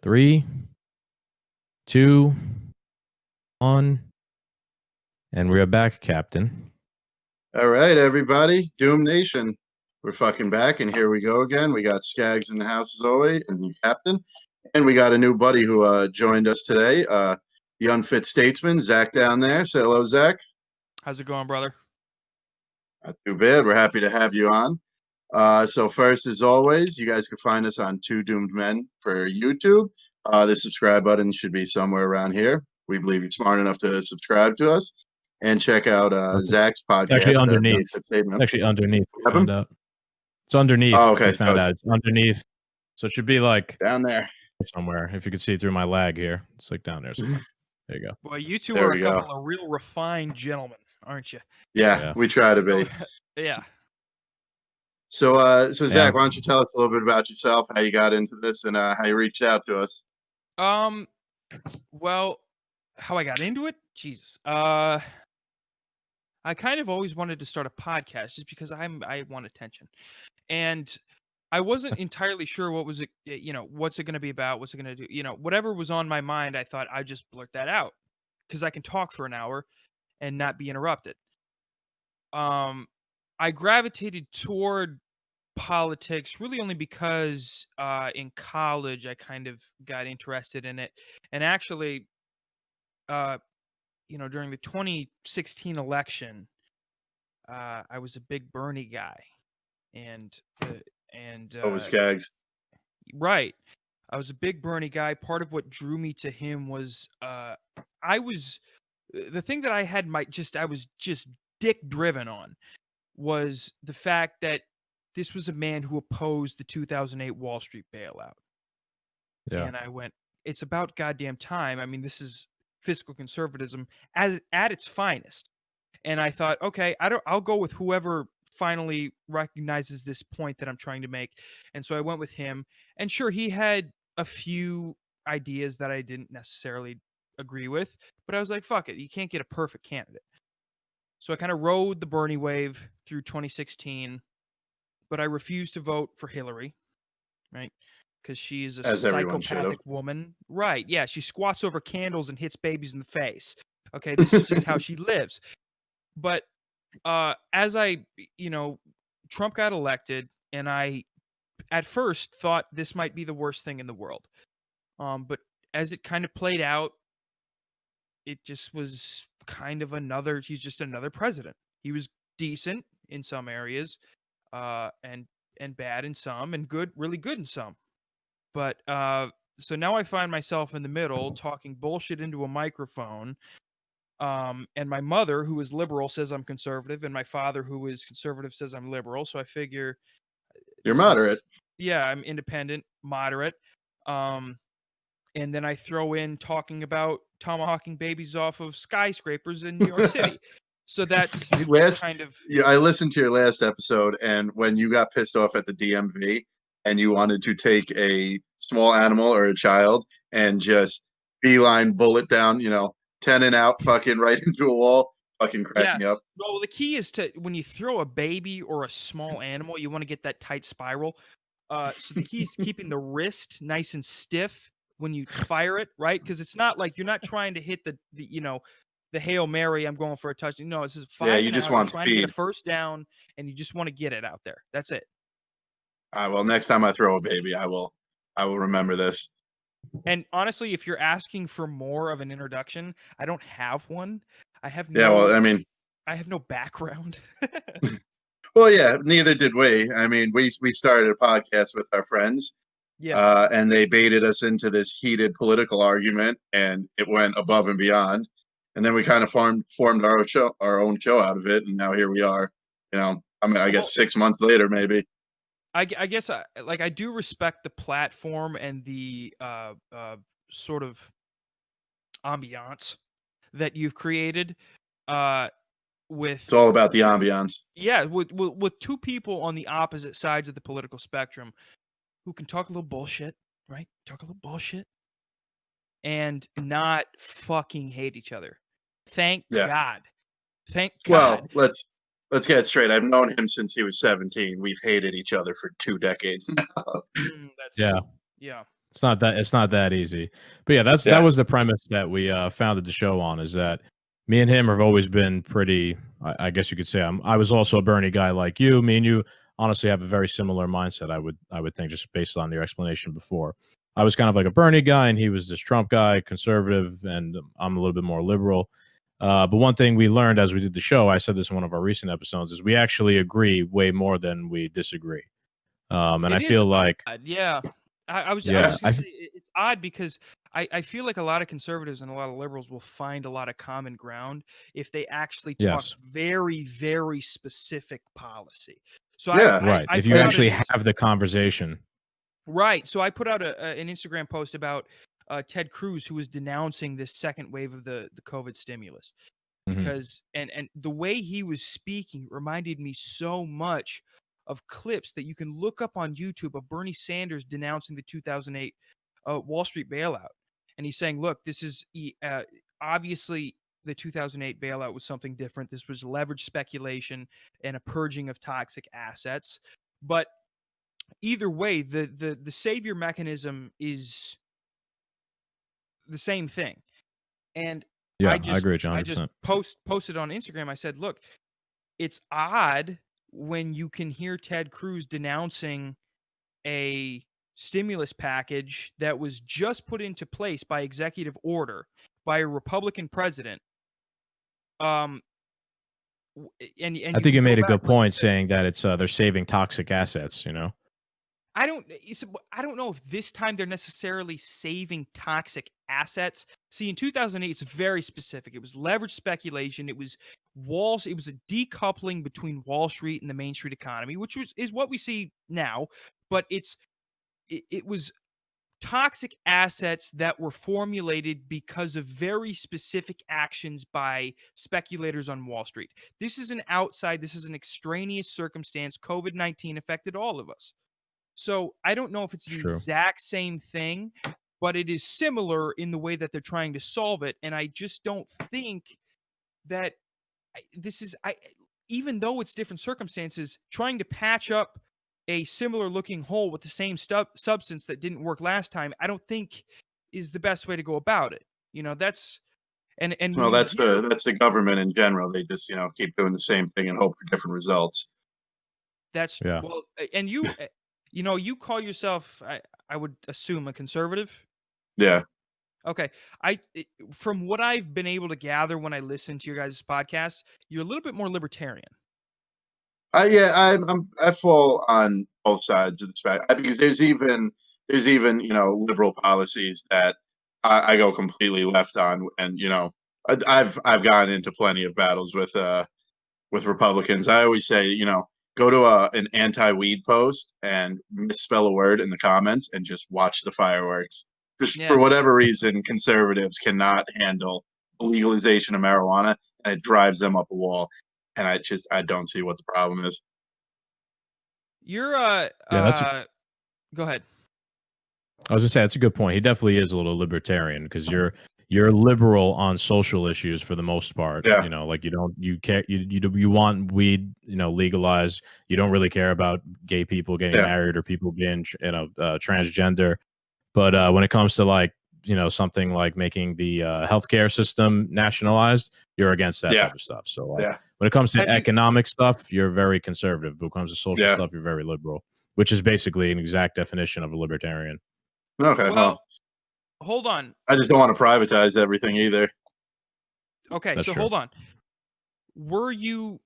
3, 2, 1, and we're back, Captain. All right, everybody. Doom Nation. We're fucking back, and here we go again. We got Skaggs in the house as always, as the captain. And we got a new buddy who joined us today, the Unfit Statesman, Zack down there. Say hello, Zack. How's it going, brother? Not too bad. We're happy to have you on. So first, as always, you guys can find us on Two Doomed Men for YouTube. The subscribe button should be somewhere around here. We believe you're smart enough to subscribe to us. And check out Zack's podcast. It's actually underneath. Actually underneath. Found out. It's underneath. Oh, okay. We found out. It's underneath. So it should be like down there somewhere. If you could see through my lag here, it's like down there somewhere. There you go. Well, you two are a couple of real refined gentlemen, aren't you? Yeah, we try to be. Yeah. So Zack, why don't you tell us a little bit about yourself, how you got into this, and how you reached out to us? Well, how I got into it? Jesus. I kind of always wanted to start a podcast just because I want attention, and I wasn't entirely sure what's it going to be about, what's it going to do, whatever was on my mind. I thought I'd just blurt that out because I can talk for an hour and not be interrupted. I gravitated toward politics really only because in college I kind of got interested in it, and actually, during the 2016 election, I was a big Bernie guy, and Skaggs. Right. I was a big Bernie guy. Part of what drew me to him was the thing that I was just dick driven on was the fact that this was a man who opposed the 2008 Wall Street bailout. Yeah. And I went, it's about goddamn time. I mean, this is fiscal conservatism at its finest. And I thought, okay, I'll go with whoever finally recognizes this point that I'm trying to make. And so I went with him. And sure, he had a few ideas that I didn't necessarily agree with, but I was like, fuck it, you can't get a perfect candidate. So I kind of rode the Bernie wave through 2016, but I refused to vote for Hillary, right? Because she is a psychopathic woman. Right, yeah, she squats over candles and hits babies in the face. Okay, this is just how she lives. But as Trump got elected, and I at first thought this might be the worst thing in the world. But as it kind of played out, it just was kind of he's just another president. He was decent in some areas, and bad in some, and really good in some. But so now I find myself in the middle talking bullshit into a microphone. And my mother, who is liberal, says I'm conservative, and my father, who is conservative, says I'm liberal. So I figure you're moderate. I'm independent, moderate. And then I throw in talking about tomahawking babies off of skyscrapers in New York City. So that's kind of. Yeah, I listened to your last episode, and when you got pissed off at the DMV and you wanted to take a small animal or a child and just beeline bullet down, 10 and out, fucking right into a wall, fucking crack me up. Well, the key is when you throw a baby or a small animal, you want to get that tight spiral. So the key is keeping the wrist nice and stiff when you fire it, right? Because it's not like you're not trying to hit the Hail Mary, I'm going for a touchdown. No, this is 5 you just want trying speed. To get a first down, and you just want to get it out there. That's it. Well, next time I throw a baby, I will remember this. And honestly, if you're asking for more of an introduction, I don't have one. I have I have no background. Well, yeah, neither did we. I mean, we started a podcast with our friends. Yeah. And they baited us into this heated political argument, and it went above and beyond. And then we kind of formed our own show out of it, and now here we are. I guess 6 months later, maybe. I guess I do respect the platform and the sort of ambiance that you've created. It's all about the ambiance. Yeah, with two people on the opposite sides of the political spectrum who can talk a little bullshit, right? Talk a little bullshit and not fucking hate each other. Thank God. Thank God. Well, let's get it straight. I've known him since he was 17. We've hated each other for 2 decades now. Yeah. It's not that easy. But yeah, that was the premise that we founded the show on, is that me and him have always been pretty, I guess you could say I was also a Bernie guy like you. Me and you honestly have a very similar mindset, I would think, just based on your explanation before. I was kind of like a Bernie guy and he was this Trump guy, conservative, and I'm a little bit more liberal. But one thing we learned as we did the show, I said this in one of our recent episodes, is we actually agree way more than we disagree. And I feel like, yeah. I was yeah, just gonna say it's odd because I feel like a lot of conservatives and a lot of liberals will find a lot of common ground if they actually talk yes, very, very specific policy. So Yeah. right. I If put you out actually an have the conversation, right. So I put out an Instagram post about Ted Cruz, who was denouncing this second wave of the COVID stimulus, mhm. because and the way he was speaking reminded me so much of clips that you can look up on YouTube of Bernie Sanders denouncing the 2008 Wall Street bailout. And he's saying, look, this is obviously the 2008 bailout was something different. This was leverage speculation and a purging of toxic assets. But either way, the savior mechanism is the same thing. And Yeah, I agree with you I just 100%. posted on Instagram. I said, look, it's odd when you can hear Ted Cruz denouncing a stimulus package that was just put into place by executive order by a Republican president. And I you think can you go made a back, good like you point said. saying that it's they're saving toxic assets, you know? I don't know if this time they're necessarily saving toxic assets. See, in 2008, it's very specific. It was leverage speculation. It was It was a decoupling between Wall Street and the Main Street economy, which is what we see now. But it was toxic assets that were formulated because of very specific actions by speculators on Wall Street. This is an extraneous circumstance. COVID-19 affected all of us. So I don't know if it's It's the true. exact same thing, but it is similar in the way that they're trying to solve it. And I just don't think that this is even though it's different circumstances, trying to patch up a similar looking hole with the same substance that didn't work last time, I don't think is the best way to go about it. That's and when Well, you that's hear the government in general. They just keep doing the same thing and hope for different results. that's Yeah. well, and you call yourself, I would assume, a conservative. Yeah. Okay. From what I've been able to gather when I listen to your guys' podcast, you're a little bit more libertarian. Yeah, I fall on both sides of the spectrum because there's even liberal policies that I go completely left on, and I've gotten into plenty of battles with Republicans. I always say, go to an anti-weed post and misspell a word in the comments and just watch the fireworks. Just for Yeah. whatever reason, conservatives cannot handle the legalization of marijuana, and it drives them up a wall. And I don't see what the problem is. You're Yeah, go ahead. I was gonna say that's a good point. He definitely is a little libertarian because you're liberal on social issues for the most part. Yeah, You know, like you want weed, legalized. You don't really care about gay people getting yeah, married or people being transgender. But when it comes to like something like making the healthcare system nationalized, you're against that yeah, type of stuff. So like yeah, when it comes to Have you economic stuff, you're very conservative. But when it comes to social yeah. stuff, you're very liberal, which is basically an exact definition of a libertarian. Okay, well, well, hold on. I just don't want to privatize everything either. Okay, That's so true. hold on. Were you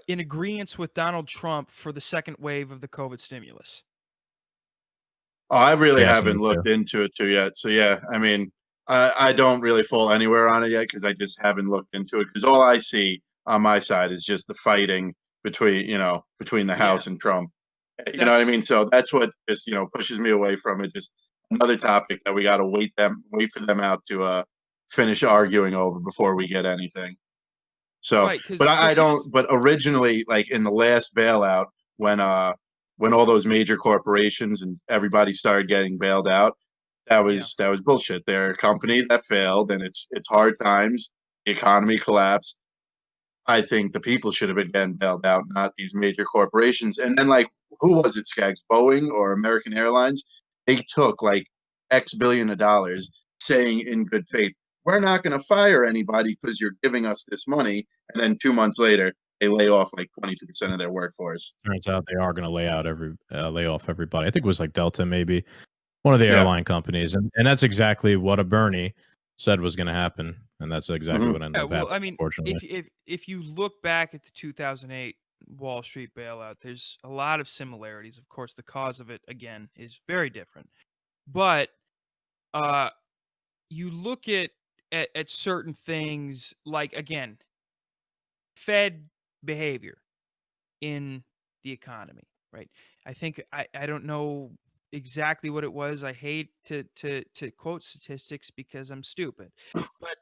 in agreement with Donald Trump for the second wave of the COVID stimulus? Oh, I really Passing haven't them too. looked into it too yet. So yeah, I mean, I don't really fall anywhere on it yet because I just haven't looked into it. Because all I see on my side is just the fighting between the Yeah. House and Trump. You know what I That's mean? So that's what just pushes me away from it. Just another topic that we got to wait for them out to finish arguing over before we get anything. So, right, but I because here's don't. But originally, like in the last bailout, when uh when all those major corporations and everybody started getting bailed out, that yeah. was that was bullshit. They're a company that failed, and it's hard times. The economy collapsed. I think the people should have been getting bailed out, not these major corporations. And then, like, who was it, Skaggs? Boeing or American Airlines? They took like X billion of dollars, saying in good faith, we're not going to fire anybody because you're giving us this money. And then 2 months later, they lay off like 22% of their workforce. Turns out they are going to lay off everybody. I think it was like Delta, maybe one of the airline companies, and that's exactly what a Bernie said was going to happen, and that's exactly what ended up happening. I mean, unfortunately, if you look back at the 2008 Wall Street bailout, there's a lot of similarities. Of course, the cause of it again is very different, but you look at certain things like, again, Fed behavior in the economy, right? I think I don't know exactly what it was. I hate to quote statistics because I'm stupid, but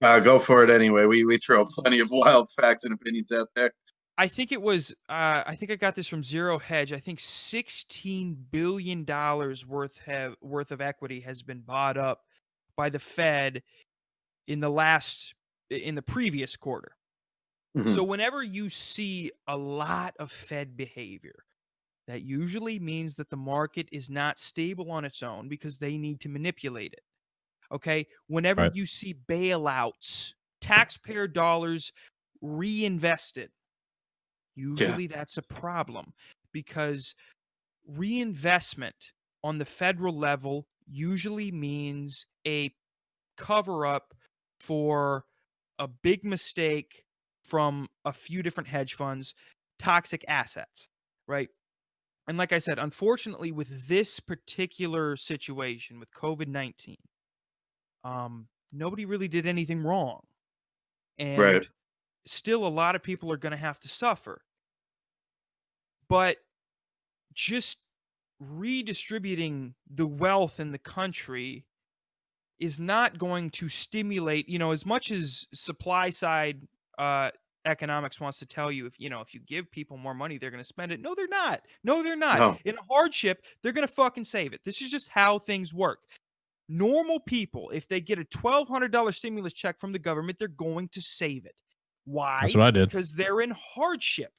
Go for it anyway. We throw plenty of wild facts and opinions out there. I think it was. I think I got this from Zero Hedge. I think $16 billion worth of equity has been bought up by the Fed in the previous quarter. Mm-hmm. So whenever you see a lot of Fed behavior, that usually means that the market is not stable on its own because they need to manipulate it. Okay? Whenever right. you see bailouts, taxpayer dollars reinvested, usually that's a problem because reinvestment on the federal level usually means a cover up for a big mistake from a few different hedge funds, toxic assets, right? And like I said, unfortunately, with this particular situation with COVID-19, nobody really did anything wrong. And Right. still a lot of people are going to have to suffer. But just redistributing the wealth in the country is not going to stimulate, as much as supply side economics wants to tell you, if you give people more money, they're going to spend it. No, they're not. No, they're not. No. In a hardship, they're going to fucking save it. This is just how things work. Normal people, if they get a $1,200 stimulus check from the government, they're going to save it. Why? That's what I did. Because they're in hardship.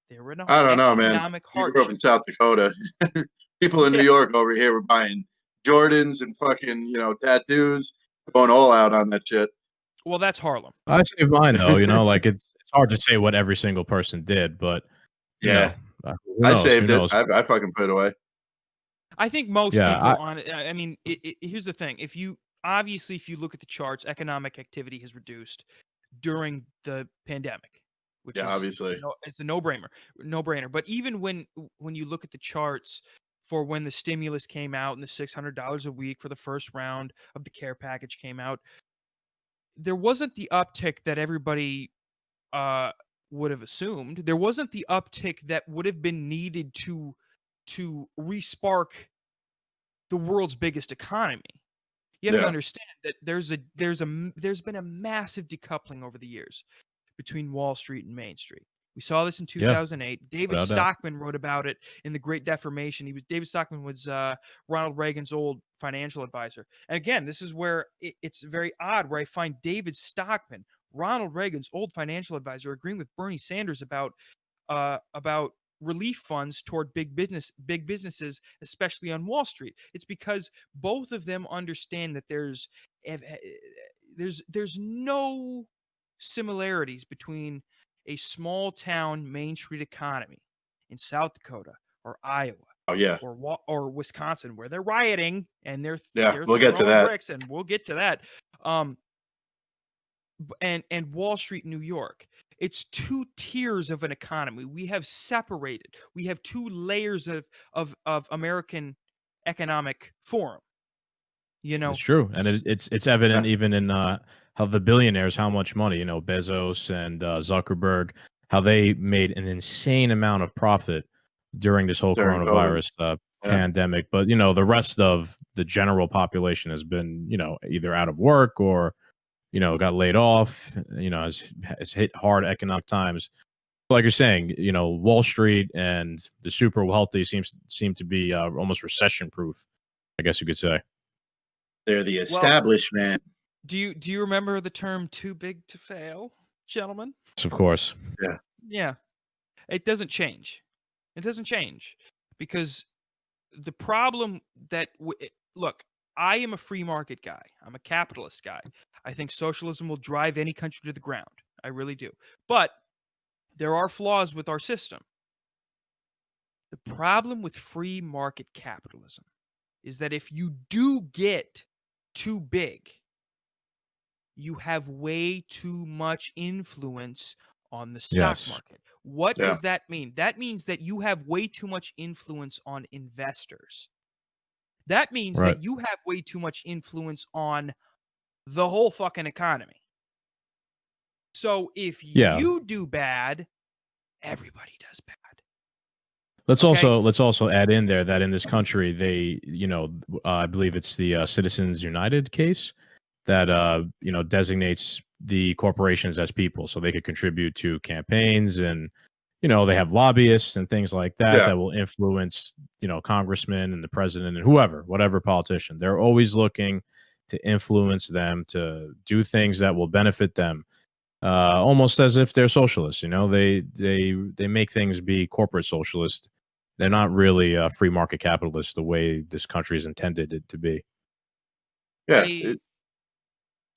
They're in I don't know, man. economic You hardship. grew up in South Dakota. People in New York over here were buying Jordans and fucking, tattoos, going all out on that shit. Well, that's Harlem. I saved mine though. Like it's hard to say what every single person did, but Yeah, who I knows? saved Who it. knows? I fucking put it away. I think most Yeah, people on it. I mean, here's the thing: if you look at the charts, economic activity has reduced during the pandemic, which is obviously it's a no-brainer. But even when you look at the charts for when the stimulus came out and the $600 a week for the first round of the care package came out, there wasn't the uptick that everybody would have assumed. There wasn't the uptick that would have been needed to respark the world's biggest economy. You have to understand that there's been a massive decoupling over the years between Wall Street and Main Street. We saw this in 2008. David Stockman wrote about it in The Great Deformation. David Stockman was Ronald Reagan's old financial advisor. And again, this is where it's very odd, where I find David Stockman, Ronald Reagan's old financial advisor, agreeing with Bernie Sanders about relief funds toward big businesses, especially on Wall Street. It's because both of them understand that there's no similarities between a small town Main Street economy in South Dakota or Iowa or Wisconsin, where they're rioting and they're we'll get to that. bricks, and we'll get to that. And Wall Street, New York. It's two tiers of an economy. We have separated. We have two layers of American economic forum. It's true, and it's evident even in how the billionaires, how much money, Bezos and Zuckerberg, how they made an insane amount of profit during this whole coronavirus pandemic. But the rest of the general population has been either out of work or got laid off, has hit hard economic times. Like you're saying, Wall Street and the super wealthy seem to be almost recession proof, I guess you could say. They're the establishment. Do you remember the term "too big to fail," gentlemen? Yes, of course. Yeah. It doesn't change. It doesn't change because the problem that look, I am a free market guy. I'm a capitalist guy. I think socialism will drive any country to the ground. I really do. But there are flaws with our system. The problem with free market capitalism is that if you do get too big, you have way too much influence on the stock Yes. market. What Yeah. does that mean? That means that you have way too much influence on investors. That means Right. that you have way too much influence on the whole fucking economy. So if Yeah. you do bad, everybody does bad. Let's Okay? also add in there that in this country, they, I believe it's the Citizens United case that designates the corporations as people, so they could contribute to campaigns, and they have lobbyists and things like that Yeah. that will influence congressmen and the president and whatever politician. They're always looking to influence them to do things that will benefit them. Almost as if they're socialists, they make things be corporate socialist. They're not really free market capitalists the way this country is intended it to be. Yeah. I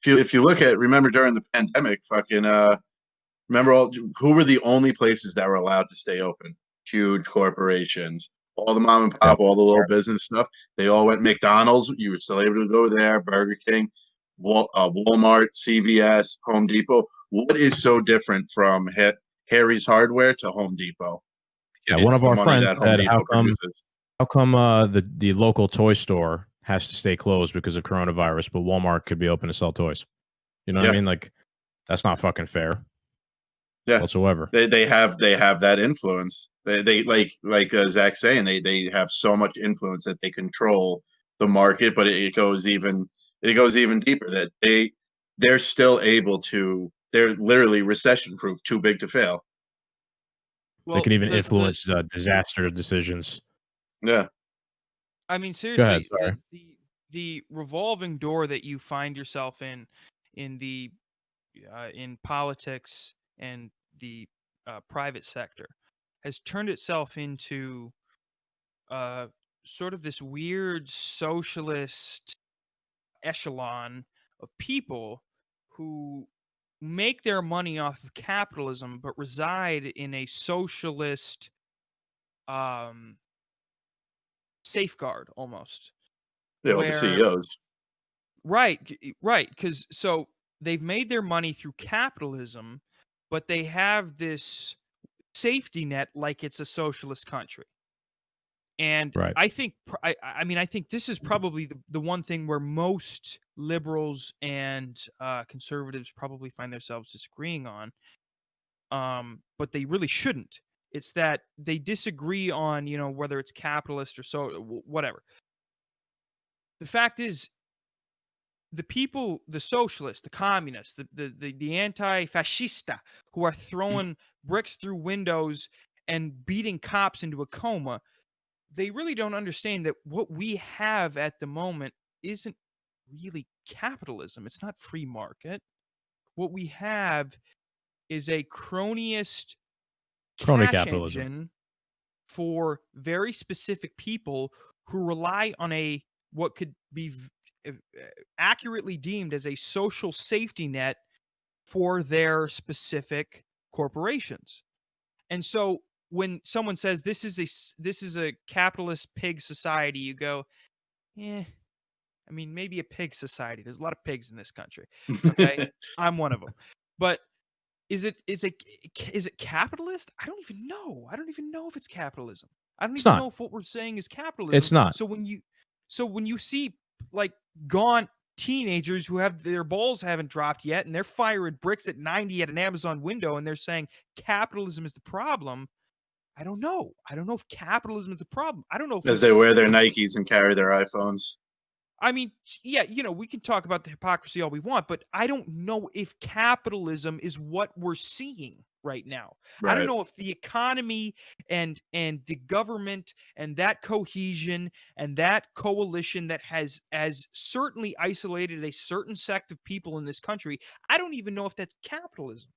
If you look at, remember during the pandemic, fucking remember who were the only places that were allowed to stay open? Huge corporations. All the mom and Yep. pop, all the little business stuff. They all went McDonald's. You were still able to go there. Burger King, Walmart, CVS, Home Depot. What is so different from Harry's Hardware to Home Depot? Yeah, one It's of the our money friends that Home said, Depot produces. how come the local toy store has to stay closed because of coronavirus, but Walmart could be open to sell toys? You know what I Yeah. mean? Like, that's not fucking fair Yeah. whatsoever. They have that influence. They like Zach saying they have so much influence that they control the market, but it goes even deeper that they're still able to. They're literally recession proof, too big to fail. They well, can even the influence disaster decisions. Yeah, I mean, Go ahead. seriously, Sorry. the revolving door that you find yourself in the in politics and the private sector has turned itself into uh, sort of this weird socialist echelon of people who make their money off of capitalism but reside in a socialist um, safeguard almost yeah. With the where CEOs. right, because so they've made their money through capitalism, but they have this safety net like it's a socialist country. And Right. I think I mean I think this is probably the one thing where most liberals and conservatives probably find themselves disagreeing on, but they really shouldn't. It's that they disagree on whether it's capitalist or so whatever. The fact is, the people, the socialists, the communists, the anti-fascista who are throwing bricks through windows and beating cops into a coma, they really don't understand that what we have at the moment isn't really capitalism. It's not free market. What we have is a cronyist Crony cash capitalism. engine for very specific people who rely on a what could be accurately deemed as a social safety net for their specific corporations. And so when someone says this is a capitalist pig society, you go, "Eh, I mean, maybe a pig society. There's a lot of pigs in this country." Okay? I'm one of them. But is it capitalist? I don't even know. I don't even know if it's capitalism. I don't It's even know not. if what we're saying is capitalism. It's not. So when you see like gaunt teenagers who have their balls haven't dropped yet and they're firing bricks at 90 at an Amazon window and they're saying capitalism is the problem, I don't know. I don't know if capitalism is the problem. I don't know if As they wear their Nikes and carry their iPhones. I mean, yeah, we can talk about the hypocrisy all we want, but I don't know if capitalism is what we're seeing right now. I don't Right. know if the economy and the government and that cohesion and that coalition that has certainly isolated a certain sect of people in this country, I don't even know if that's capitalism.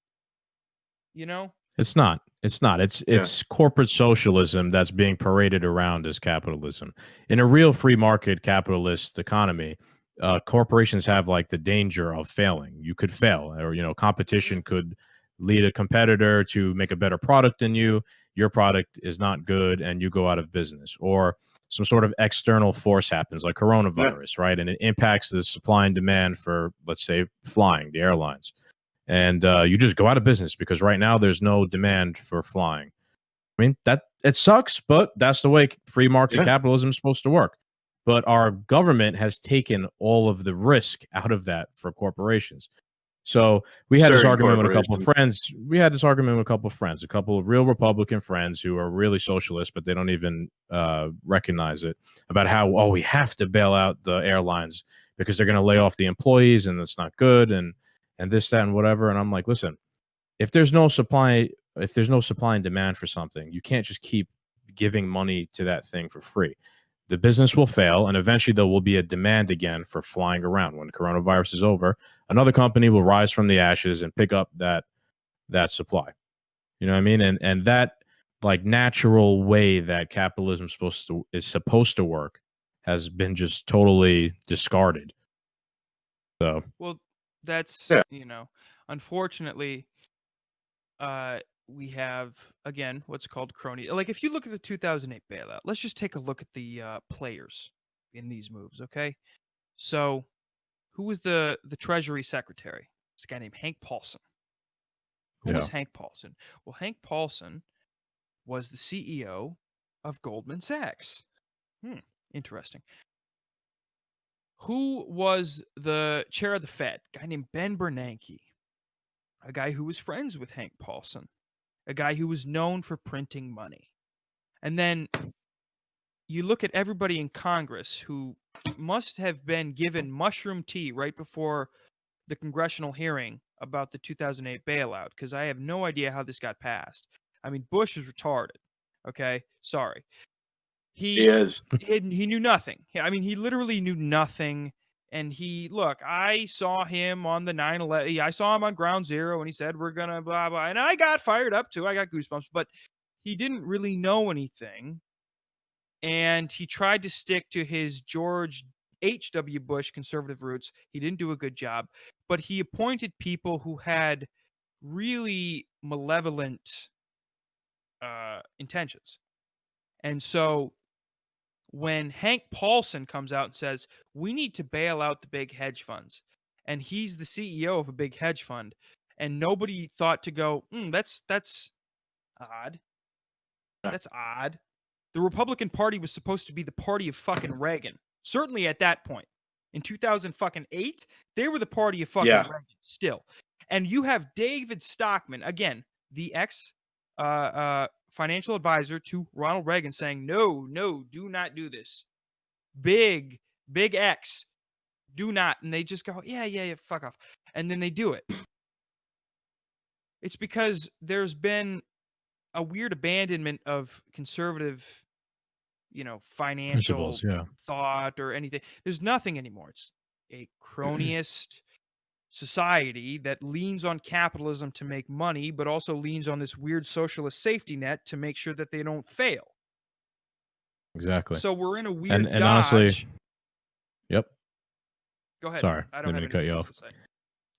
You know? It's not. It's corporate socialism that's being paraded around as capitalism. In a real free market capitalist economy, corporations have like the danger of failing. You could fail, or competition could lead a competitor to make a better product than you. Your product is not good, and you go out of business, or some sort of external force happens, like coronavirus, right? And it impacts the supply and demand for, let's say, flying, the airlines, and you just go out of business because right now there's no demand for flying. I mean, that it sucks, but that's the way free market capitalism is supposed to work. But our government has taken all of the risk out of that for corporations. So we had this argument with a couple of friends. A couple of real Republican friends who are really socialist, but they don't even recognize it, about how, we have to bail out the airlines because they're going to lay off the employees and it's not good, and this, that, and whatever. And I'm like, listen, if there's no supply and demand for something, you can't just keep giving money to that thing for free. The business will fail, and eventually there will be a demand again for flying around. When coronavirus is over, another company will rise from the ashes and pick up that supply. You know what I mean? And that, like, natural way that capitalism is supposed to work has been just totally discarded. So, well, that's unfortunately, we have, again, what's called crony. Like, if you look at the 2008 bailout, let's just take a look at the players in these moves, okay? So, who was the Treasury Secretary? This guy named Hank Paulson. Who was Hank Paulson? Well, Hank Paulson was the CEO of Goldman Sachs. Interesting. Who was the chair of the Fed? A guy named Ben Bernanke. A guy who was friends with Hank Paulson. A guy who was known for printing money. And then you look at everybody in Congress who must have been given mushroom tea right before the congressional hearing about the 2008 bailout, because I have no idea how this got passed. I mean, Bush is retarded. Okay, sorry. He knew nothing. I mean, he literally knew nothing. And I saw him on the 9/11. I saw him on Ground Zero, and he said, we're going to blah, blah. And I got fired up, too. I got goosebumps. But he didn't really know anything. And he tried to stick to his George H.W. Bush conservative roots. He didn't do a good job. But he appointed people who had really malevolent intentions. And so when Hank Paulson comes out and says, we need to bail out the big hedge funds, and he's the CEO of a big hedge fund, and nobody thought to go, that's odd. That's odd. The Republican Party was supposed to be the party of fucking Reagan. Certainly at that point. In 2008, they were the party of fucking Reagan still. And you have David Stockman, again, the ex financial advisor to Ronald Reagan, saying, no, do not do this. Big X, do not. And they just go, yeah, fuck off. And then they do it. It's because there's been a weird abandonment of conservative, financial thought or anything. There's nothing anymore. It's a cronyist society that leans on capitalism to make money, but also leans on this weird socialist safety net to make sure that they don't fail. Exactly. So we're in a weird and honestly, yep. Go ahead. Sorry, I don't didn't mean to cut you off. To say.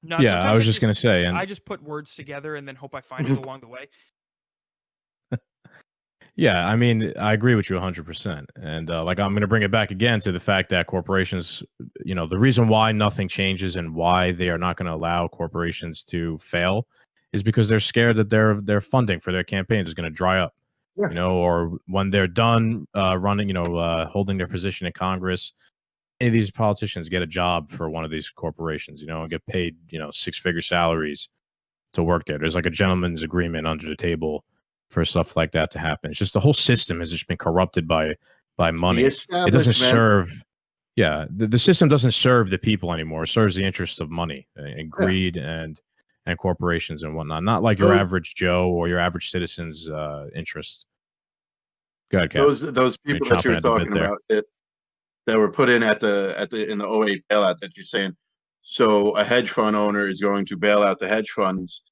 No, yeah, I was just going to say, and I just put words together and then hope I find it along the way. Yeah, I mean, I agree with you 100%. And I'm going to bring it back again to the fact that corporations, the reason why nothing changes and why they are not going to allow corporations to fail is because they're scared that their funding for their campaigns is going to dry up, or when they're done running, holding their position in Congress, any of these politicians get a job for one of these corporations, and get paid, 6-figure salaries to work there. There's like a gentleman's agreement under the table for stuff like that to happen. It's just the whole system has just been corrupted by money. It doesn't serve. Yeah, the system doesn't serve the people anymore. It serves the interests of money and greed and corporations and whatnot. Not like your average Joe or your average citizen's interest. Go ahead, Cap. Those people that you were talking about that were put in in the 08 bailout that you're saying. So a hedge fund owner is going to bail out the hedge funds.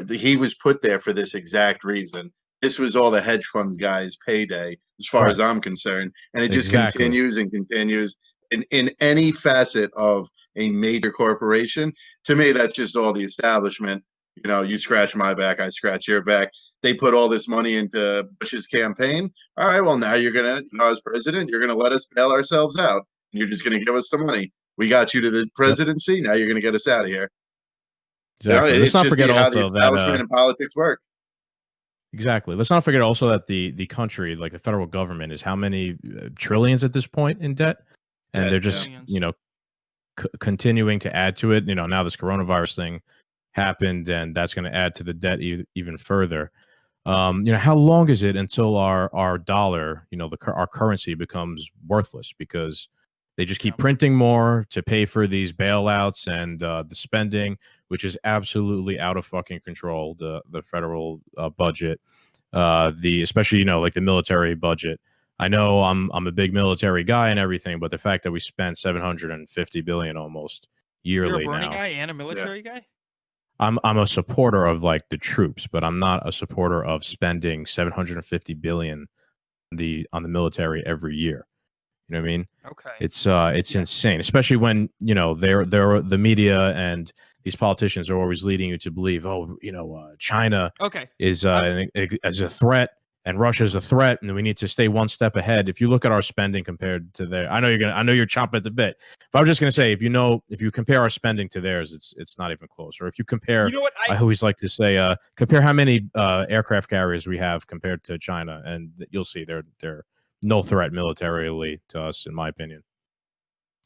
he was put there for this exact reason. This was all the hedge funds guys' payday, as far Right. as I'm concerned, and it just Exactly. continues and continues in any facet of a major corporation. To me, that's just all the establishment. You scratch my back, I scratch your back. They put all this money into Bush's campaign. All right, well, now you're gonna, as president, you're gonna let us bail ourselves out. You're just gonna give us the money. We got you to the presidency. Yep. Now you're gonna get us out of here. Exactly. It's Let's not just forget how the also that establishment and politics work. Exactly. Let's not forget also that the country, like the federal government, is how many trillions at this point in debt, and they're just continuing to add to it. Now this coronavirus thing happened, and that's going to add to the debt even further. How long is it until our dollar, our currency becomes worthless because they just keep printing more to pay for these bailouts and the spending, which is absolutely out of fucking control. The federal budget, especially like the military budget. I know I'm a big military guy and everything, but the fact that we spent $750 billion almost yearly now. You're a Bernie now. guy and a military guy? I'm a supporter of like the troops, but I'm not a supporter of spending $750 billion on the military every year. You know what I mean? Okay. It's insane, especially when they're the media and these politicians are always leading you to believe, China is as a threat and Russia's a threat, and we need to stay one step ahead. If you look at our spending compared to their, I know you're chomping at the bit, but I'm just gonna say, if you compare our spending to theirs, it's not even close. Or if you compare, I always like to say, compare how many aircraft carriers we have compared to China, and you'll see they're no threat militarily to us, in my opinion.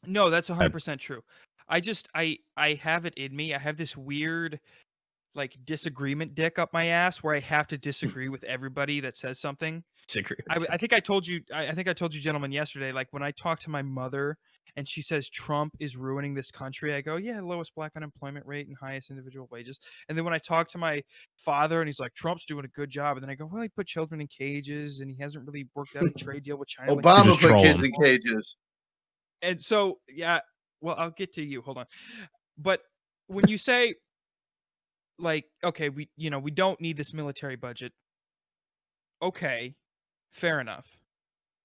No, that's 100% true. I have it in me. I have this weird like disagreement dick up my ass where I have to disagree with everybody that says something. I think I told you gentlemen yesterday, like when I talk to my mother and she says Trump is ruining this country, I go, yeah, lowest black unemployment rate and highest individual wages. And then when I talk to my father and he's like, Trump's doing a good job, and then I go, well, he put children in cages and he hasn't really worked out a trade deal with China. Obama put kids in cages. And so, yeah, well, I'll get to you. Hold on. But when you say like, okay, we don't need this military budget. Okay, fair enough.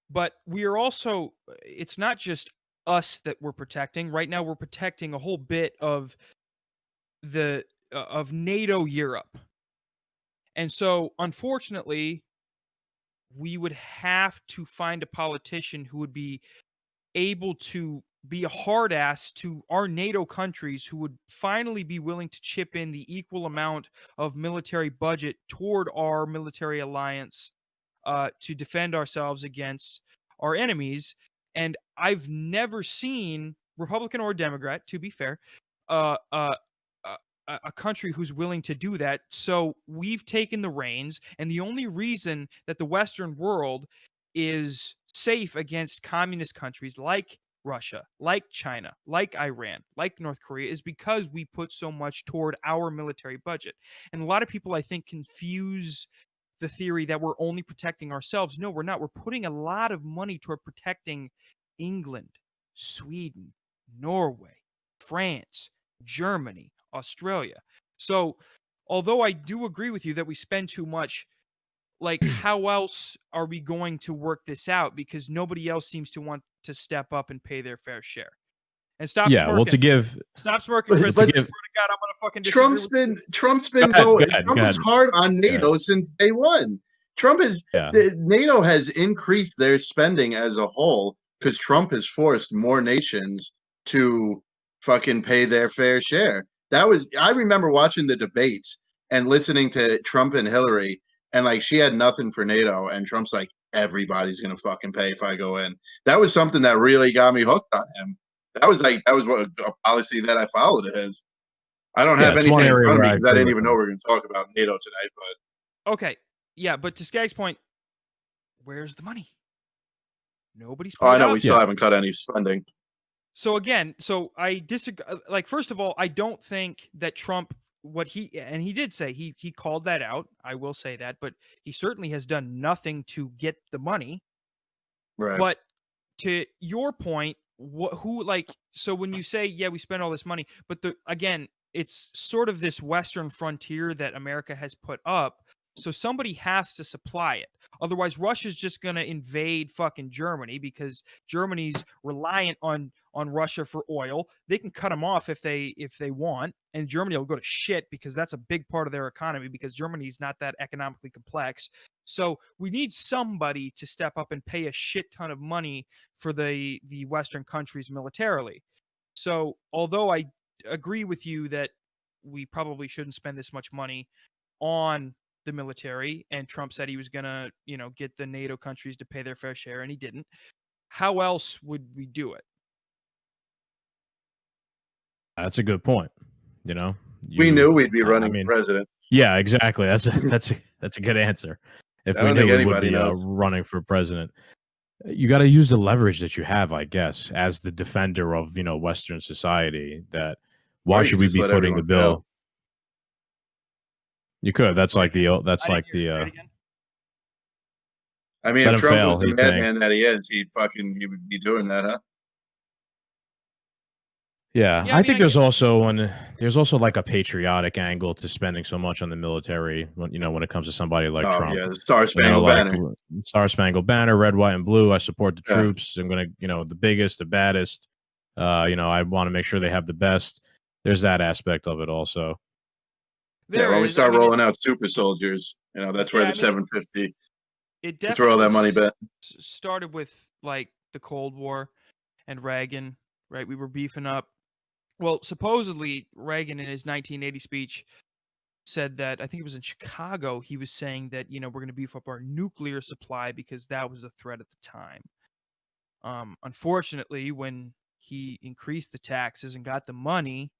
But we are also, it's not just us that we're protecting. Right now we're protecting a whole bit of the of NATO Europe. And so unfortunately, we would have to find a politician who would be able to be a hard ass to our NATO countries who would finally be willing to chip in the equal amount of military budget toward our military alliance to defend ourselves against our enemies. And I've never seen, Republican or Democrat, to be fair, a country who's willing to do that. So we've taken the reins, and the only reason that the Western world is safe against communist countries like Russia, like China, like Iran, like North Korea is because we put so much toward our military budget. And a lot of people, I think, confuse the theory that we're only protecting ourselves. No, we're not. We're putting a lot of money toward protecting England, Sweden, Norway, France, Germany, Australia. So, although I do agree with you that we spend too much, like how else are we going to work this out? Because nobody else seems to want to step up and pay their fair share. And stop smirking. Well, stop smirking, Chris. I swear to God, I'm gonna fucking disagree. Trump's been hard on NATO since day one. NATO has increased their spending as a whole because Trump has forced more nations to fucking pay their fair share. I remember watching the debates and listening to Trump and Hillary, and like she had nothing for NATO, and Trump's like, everybody's gonna fucking pay if I go in. That was something that really got me hooked on him. That was what a policy that I followed of his. I don't have anything in front of me because I didn't even know we were going to talk about NATO tonight. But okay, yeah, but to Skag's point, where's the money? Nobody's. I know we still haven't cut any spending. So again, I disagree. Like, first of all, I don't think that Trump, he did say he called that out. I will say that, but he certainly has done nothing to get the money. Right. But to your point, so when you say, yeah, we spend all this money, but again, it's sort of this Western frontier that America has put up. So somebody has to supply it. Otherwise, Russia's just going to invade fucking Germany because Germany's reliant on Russia for oil. They can cut them off if they want, and Germany will go to shit because that's a big part of their economy because Germany's not that economically complex. So we need somebody to step up and pay a shit ton of money for the Western countries militarily. So although I agree with you that we probably shouldn't spend this much money on the military, and Trump said he was going to, get the NATO countries to pay their fair share, and he didn't. How else would we do it? That's a good point. We knew we'd be running for president. Yeah, exactly. That's a good answer. If we knew we would be running for president, you got to use the leverage that you have, I guess, as the defender of Western society. That why should we be footing the bill? Fail. You could. That's like the. I mean, if Trump was the madman that he is, he would be doing that, huh? Yeah, I think there's also like a patriotic angle to spending so much on the military when it comes to somebody like Trump. Yeah, the Star Spangled Banner. Star Spangled Banner, red, white, and blue. I support the troops. I'm gonna, the biggest, the baddest. I want to make sure they have the best. There's that aspect of it also. When we start rolling out super soldiers, that's where the 750. It definitely throw all that money back. Started with like the Cold War and Reagan, right? We were beefing up. Well, supposedly Reagan in his 1980 speech said that, I think it was in Chicago, he was saying that, we're going to beef up our nuclear supply because that was a threat at the time. Unfortunately, when he increased the taxes and got the money,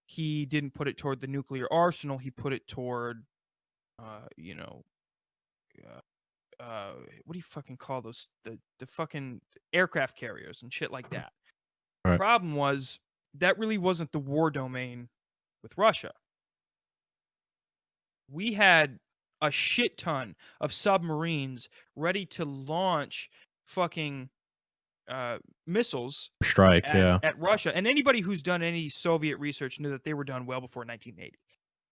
he didn't put it toward the nuclear arsenal. He put it toward, what do you fucking call those? The fucking aircraft carriers and shit like that. Right. The problem was that really wasn't the war domain with Russia. We had a shit ton of submarines ready to launch fucking missiles at Russia. And anybody who's done any Soviet research knew that they were done well before 1980.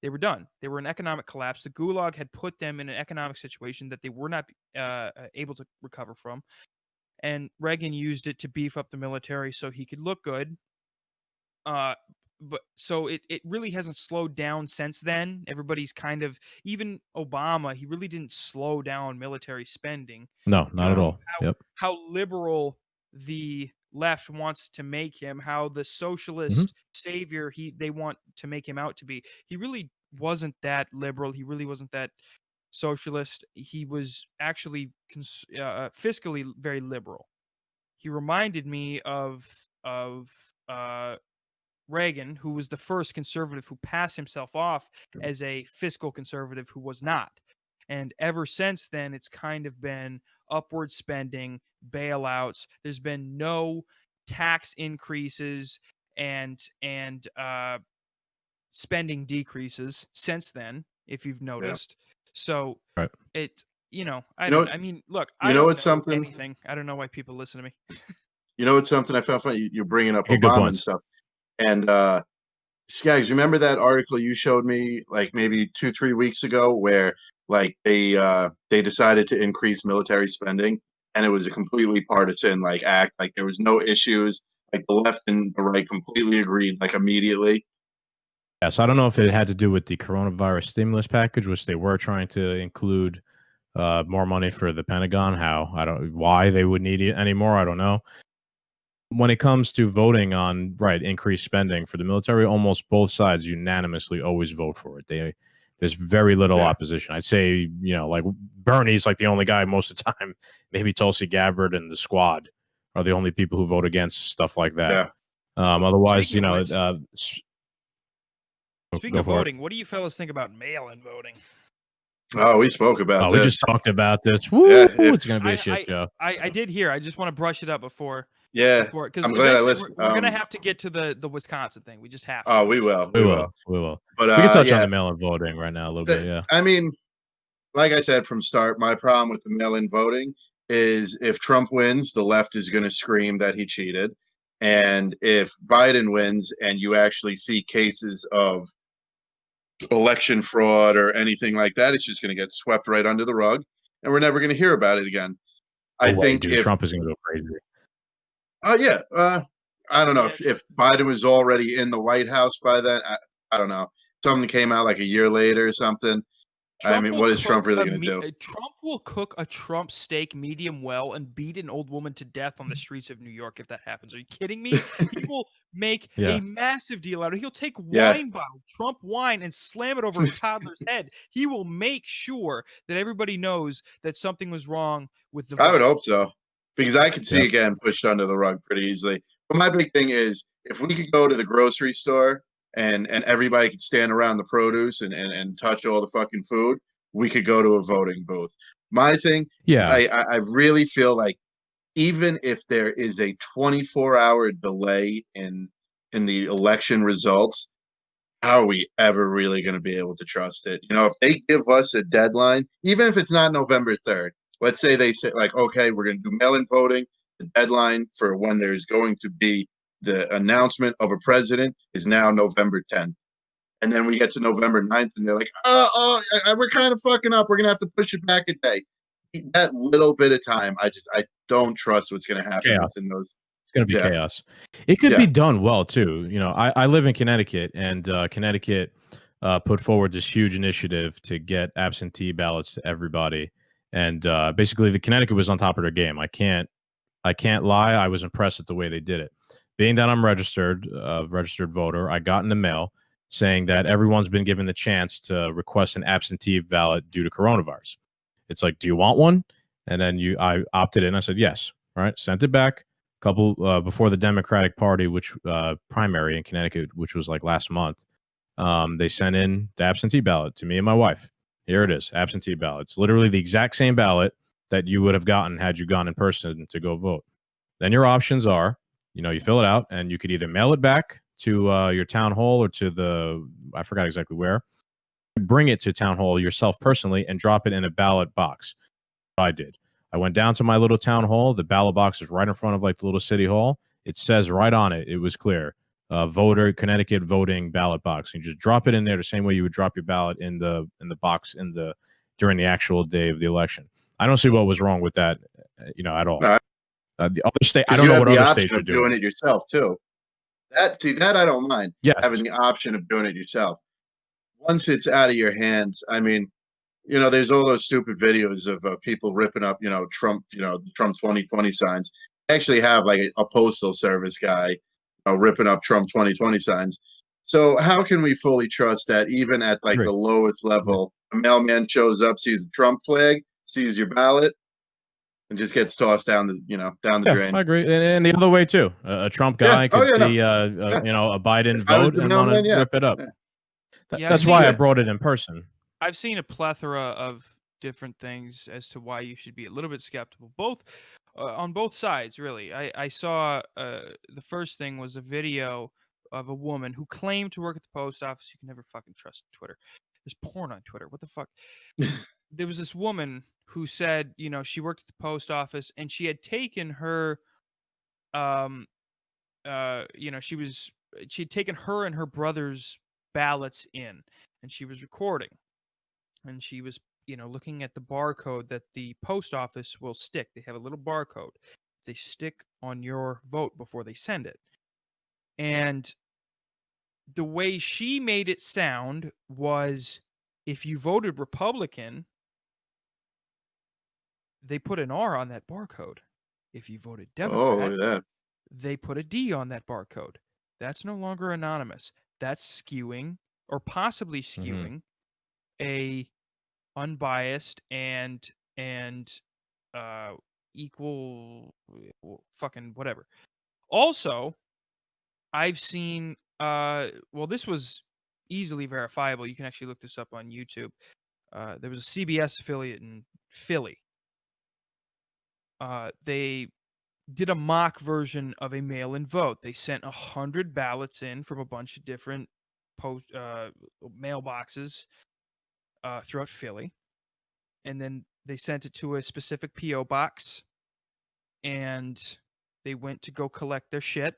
They were done. They were in economic collapse. The Gulag had put them in an economic situation that they were not able to recover from. And Reagan used it to beef up the military so he could look good. But so it really hasn't slowed down since then. Everybody's kind of, even Obama, he really didn't slow down military spending. No, not at all. How liberal the left wants to make him, how the socialist savior they want to make him out to be. He really wasn't that liberal. He really wasn't that socialist. He was actually fiscally very liberal. He reminded me of Reagan, who was the first conservative who passed himself off as a fiscal conservative who was not. And ever since then, it's kind of been upward spending, bailouts. There's been no tax increases and spending decreases since then, if you've noticed. Yeah. So it's, I mean, look, I don't know anything. I don't know why people listen to me. It's something I found funny. You're bringing up Obama and stuff. And Skaggs, remember that article you showed me like maybe 2-3 weeks ago where like they decided to increase military spending and it was a completely partisan like act, like there was no issues, like the left and the right completely agreed like immediately. Yes, I don't know if it had to do with the coronavirus stimulus package, which they were trying to include more money for the Pentagon. Why they would need it anymore, I don't know. When it comes to voting on increased spending for the military, almost both sides unanimously always vote for it. There's very little opposition. I'd say, like Bernie's like the only guy most of the time. Maybe Tulsi Gabbard and the Squad are the only people who vote against stuff like that. Otherwise, speaking of voting, what do you fellas think about mail-in voting? Oh, we spoke about this. We just talked about this. Woo, it's going to be a shit show. I did hear. I just want to brush it up before. Yeah, because I'm glad I listened. We're going to have to get to the Wisconsin thing. We just have to. Oh, we will. We will. But we can touch on the mail-in voting right now a little bit, yeah. I mean, like I said from start, my problem with the mail-in voting is if Trump wins, the left is going to scream that he cheated. And if Biden wins and you actually see cases of election fraud or anything like that, it's just going to get swept right under the rug, and we're never going to hear about it again. I think dude, if Trump is going to go crazy. yeah, I don't know Yeah. if Biden was already in the White House by then. I don't know. Something came out like a year later or something. I mean, what is Trump really going to do? Trump will cook a Trump steak medium well and beat an old woman to death on the streets of New York if that happens. Are you kidding me? He will make a massive deal out of it. He'll take wine bottle, Trump wine, and slam it over a toddler's head. He will make sure that everybody knows that something was wrong with the vote. I would hope so, because I could see again pushed under the rug pretty easily. But my big thing is if we could go to the grocery store and everybody could stand around the produce and touch all the fucking food, we could go to a voting booth. My thing, I really feel like even if there is a 24-hour delay in the election results, how are we ever really going to be able to trust it? If they give us a deadline, even if it's not November 3rd, let's say they say like, okay, we're going to do mail-in voting. The deadline for when there's going to be the announcement of a president is now November 10th. And then we get to November 9th and they're like, we're kind of fucking up. We're going to have to push it back a day. That little bit of time, I don't trust what's going to happen within those. It's going to be chaos. It could be done well too. I live in Connecticut, and Connecticut put forward this huge initiative to get absentee ballots to everybody. And basically, the Connecticut was on top of their game. I can't lie. I was impressed at the way they did it. Being that I'm registered voter, I got in the mail saying that everyone's been given the chance to request an absentee ballot due to coronavirus. It's like, do you want one? And then I opted in. I said yes. All right, sent it back. Couple before the Democratic Party, which primary in Connecticut, which was like last month, they sent in the absentee ballot to me and my wife. Here it is, absentee ballot. It's literally the exact same ballot that you would have gotten had you gone in person to go vote. Then your options are, you fill it out, and you could either mail it back to your town hall or to I forgot exactly where. Bring it to town hall yourself personally and drop it in a ballot box. I did. I went down to my little town hall. The ballot box is right in front of like the little city hall. It says right on it. It was clear. Voter Connecticut voting ballot box. You just drop it in there the same way you would drop your ballot in the box during the actual day of the election. I don't see what was wrong with that, at all. The other state, I don't know what other states are doing it yourself too. That I don't mind. Yes. Having the option of doing it yourself. Once it's out of your hands, I mean, there's all those stupid videos of people ripping up, Trump, the Trump 2020 signs. They actually have like a postal service guy ripping up Trump 2020 signs. So how can we fully trust that even at like the lowest level, a mailman shows up, sees the Trump flag, sees your ballot, and just gets tossed down the drain? I agree, and the other way too. A Trump guy could see a Biden vote and want to rip it up. That's why I brought it in person. I've seen a plethora of different things as to why you should be a little bit skeptical, both on both sides, really. I saw the first thing was a video of a woman who claimed to work at the post office. You can never fucking trust Twitter. There's porn on Twitter. What the fuck? There was this woman who said, she worked at the post office and she had taken her, she had taken her and her brother's ballots in, and she was recording. And she was, looking at the barcode that the post office will stick. They have a little barcode they stick on your vote before they send it. And the way she made it sound was, if you voted Republican, they put an R on that barcode. If you voted Democrat, they put a D on that barcode. That's no longer anonymous. That's skewing, or possibly skewing, a unbiased and equal fucking whatever. Also, I've seen this was easily verifiable. You can actually look this up on YouTube. There was a CBS affiliate in Philly. They did a mock version of a mail-in vote. They sent 100 ballots in from a bunch of different mailboxes throughout Philly. And then they sent it to a specific P.O. box, and they went to go collect their shit.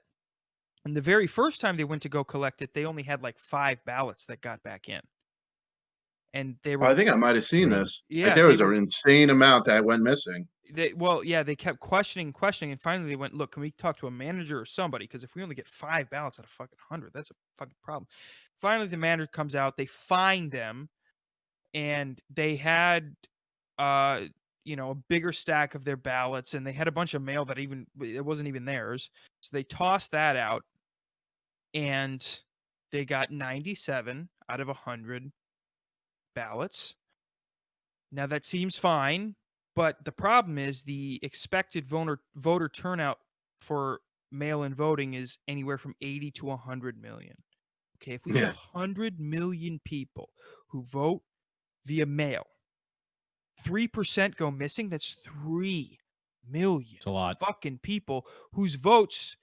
And the very first time they went to go collect it, they only had like 5 ballots that got back in. And they were I think I might have seen this. Like, yeah, there they was an were insane amount that went missing. they kept questioning, and finally they went, "Look, can we talk to a manager or somebody? Because if we only get 5 ballots out of fucking 100, that's a fucking problem." Finally, the manager comes out. They find them, and they had, uh, a bigger stack of their ballots, and they had a bunch of mail that it wasn't even theirs. So they tossed that out, and they got 97 out of 100 ballots. Now that seems fine, but the problem is the expected voter turnout for mail-in voting is anywhere from 80 to 100 million. Okay, if we have Yeah. 100 million people who vote via mail, 3% go missing, that's 3 million It's a lot. fucking people whose votes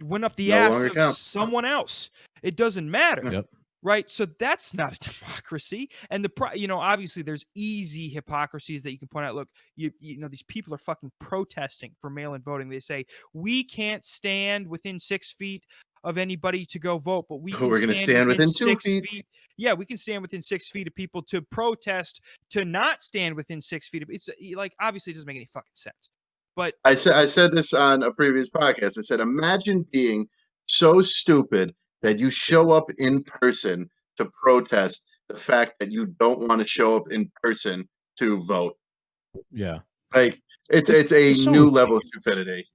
went up the No ass longer of count. someone else. It doesn't matter. Yep. Right. So that's not a democracy. And obviously there's easy hypocrisies that you can point out. Look, these people are fucking protesting for mail-in voting. They say, we can't stand within 6 feet of anybody to go vote, but We're going to stand within 2 feet. Yeah, we can stand within 6 feet of people to protest to not stand within 6 feet. It's like, obviously it doesn't make any fucking sense. But I said this on a previous podcast. I said, imagine being so stupid that you show up in person to protest the fact that you don't want to show up in person to vote. Yeah. Like, it's a so new level of stupidity.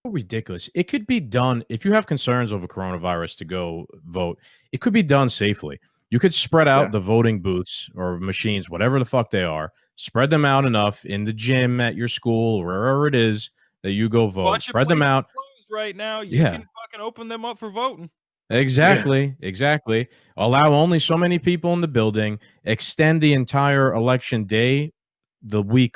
Ridiculous. It could be done if you have concerns over coronavirus to go vote. It could be done safely. You could spread out the voting booths or machines, whatever the fuck they are, spread them out enough in the gym, at your school, wherever it is that you go vote. Spread them out right now. You can fucking open them up for voting. Exactly. Allow only so many people in the building. Extend the entire election day, the week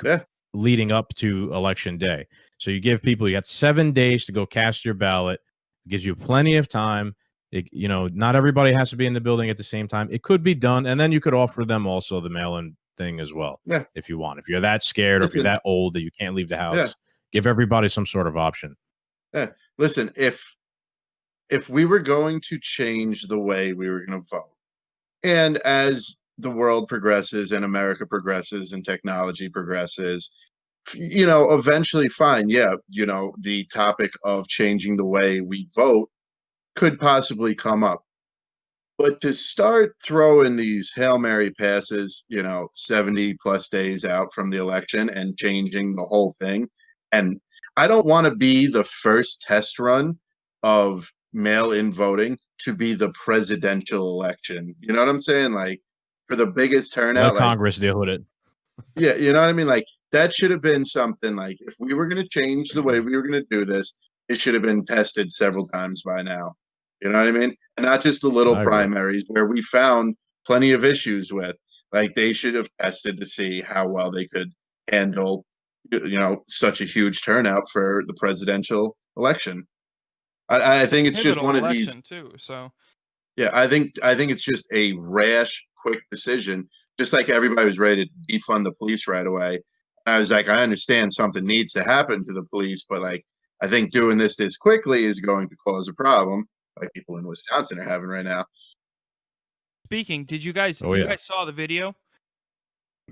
leading up to election day. So you got 7 days to go cast your ballot. It gives you plenty of time. Not everybody has to be in the building at the same time. It could be done, and then you could offer them also the mail-in thing as well, if you want. If you're that scared or if you're that old that you can't leave the house, give everybody some sort of option. Yeah. Listen, if we were going to change the way we were going to vote, and as the world progresses and America progresses and technology progresses, eventually fine. Yeah. The topic of changing the way we vote could possibly come up. But to start throwing these Hail Mary passes, 70 plus days out from the election and changing the whole thing. And I don't want to be the first test run of mail-in voting to be the presidential election. You know what I'm saying? Like, for the biggest turnout. Let Congress deal with it. Yeah, you know what I mean? Like, that should have been something, like, if we were going to change the way we were going to do this, it should have been tested several times by now. You know what I mean? And not just the little primaries where we found plenty of issues with. Like, they should have tested to see how well they could handle, such a huge turnout for the presidential election. I think it's just one of these too. So yeah, I think it's just a rash, quick decision. Just like everybody was ready to defund the police right away. I was like, I understand something needs to happen to the police, but like, I think doing this quickly is going to cause a problem, like people in Wisconsin are having right now. Speaking, did you guys guys saw the video?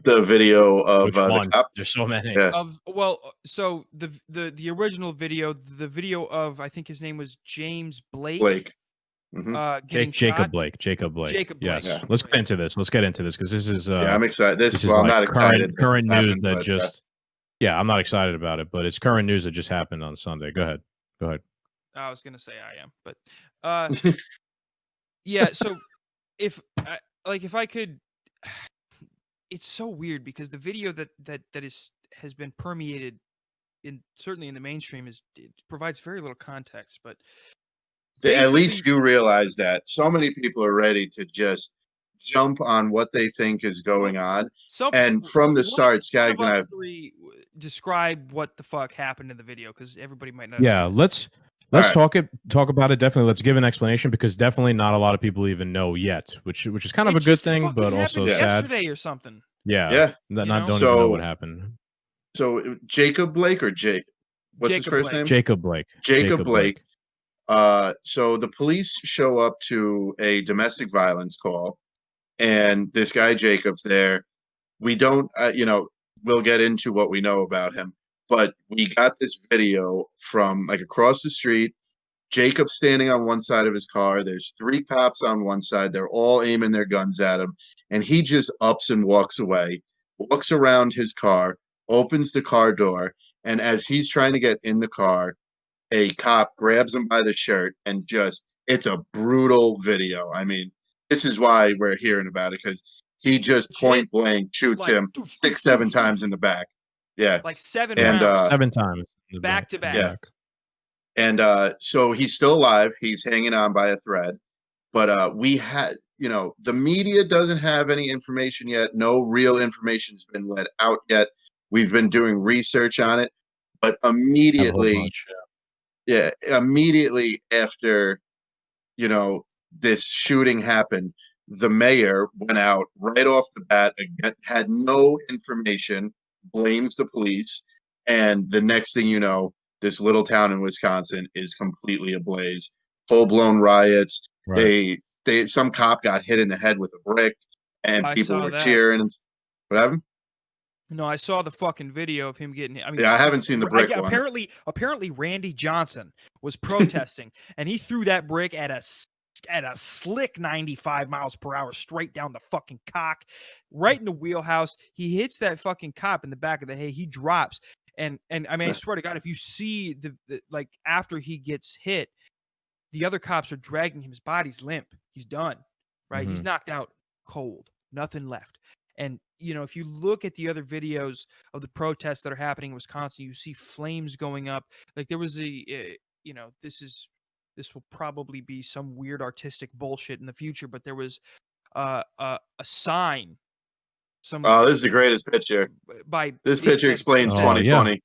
The video of Which one? the cop? There's so many. Yeah. So the original video, the video of, I think his name was James Blake. Mm-hmm. Jacob Blake. Yes. Yeah. Let's get into this because this is I'm excited. This is like not excited. Current news that just I'm not excited about it, but it's current news that just happened on Sunday. Go ahead. I was gonna say I am, but yeah. So if I could, it's so weird because the video that has been permeated certainly in the mainstream it provides very little context, but at least you realize that so many people are ready to just jump on what they think is going on. And from the start, Skaggs and I describe what the fuck happened in the video, because everybody might not. Yeah, let's talk about it. Definitely, let's give an explanation, because definitely not a lot of people even know yet, which is kind of a good thing, but also sad. Yesterday or something. Yeah. Don't even know what happened. So Jacob Blake or Jake? What's his first name? Jacob Blake. Jacob Blake So the police show up to a domestic violence call, and this guy Jacob's there. We don't, we'll get into what we know about him, but we got this video from like across the street. Jacob standing on one side of his car. There's 3 cops on one side. They're all aiming their guns at him. And he just ups and walks away, walks around his car, opens the car door. And as he's trying to get in the car, a cop grabs him by the shirt and it's a brutal video. I mean, this is why we're hearing about it, because he just point blank shoots him 6, 7 times in the back. Yeah. Like 7 and, rounds. 7 times. Back to back. Yeah. And so he's still alive. He's hanging on by a thread. But we had, the media doesn't have any information yet. No real information's been let out yet. We've been doing research on it. But immediately, immediately after, this shooting happened, the mayor went out right off the bat, had no information, blames the police. And the next thing you know, this little town in Wisconsin is completely ablaze. Full-blown riots. Right. Some cop got hit in the head with a brick, and people were cheering. What happened? No, I saw the fucking video of him getting hit. I mean, I haven't seen the brick one. Apparently, Randy Johnson was protesting, and he threw that brick at a slick 95 miles per hour straight down the fucking cock, right in the wheelhouse. He hits that fucking cop in the back of the head. He drops. And I mean, I swear to God, if you see the like after he gets hit, the other cops are dragging him. His body's limp. He's done, right? Mm-hmm. He's knocked out cold, nothing left. And, if you look at the other videos of the protests that are happening in Wisconsin, you see flames going up. Like there was this will probably be some weird artistic bullshit in the future, but there was a sign. This is the greatest picture. This picture explains 2020. Yeah.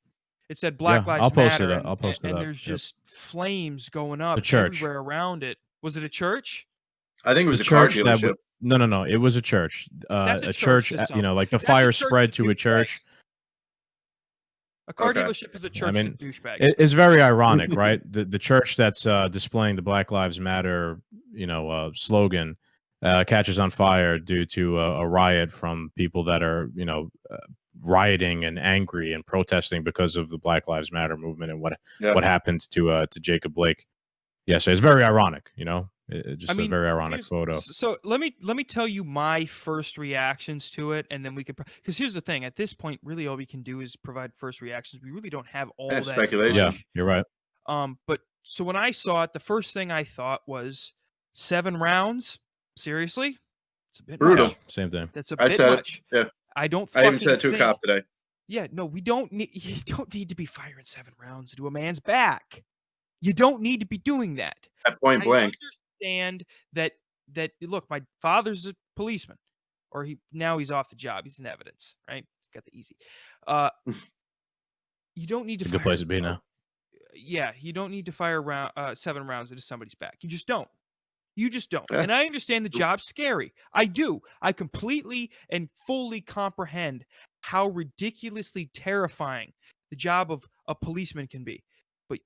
It said Black Lives Matter. I'll post it up. And there's just flames going up everywhere around it. Was it a church? I think it was a car dealership. No. It was a church. A church, like the fire spread to a church. A car dealership is a church. I mean, douchebag. It's very ironic, right? The church that's displaying the Black Lives Matter, slogan catches on fire due to a riot from people that are, rioting and angry and protesting because of the Black Lives Matter movement and what happened to Jacob Blake. Yeah, so it's very ironic, It's a very ironic photo. So let me tell you my first reactions to it, and then we could, because here's the thing: at this point, really all we can do is provide first reactions. We really don't have all that speculation. Yeah, you're right. But so when I saw it, the first thing I thought was 7 rounds. Seriously, it's a bit brutal. Much. Same thing. That's a bit much. Yeah, I don't. I even said to a cop today. Yeah, no, we don't need. You don't need to be firing 7 rounds into a man's back. You don't need to be doing that. At point blank. Understand that look, my father's a policeman, or he's off the job. He's in evidence, right? Got the easy. You don't need to. It's a good place to be now. Yeah, you don't need to fire 7 rounds into somebody's back. You just don't. Yeah. And I understand the job's scary. I do. I completely and fully comprehend how ridiculously terrifying the job of a policeman can be. But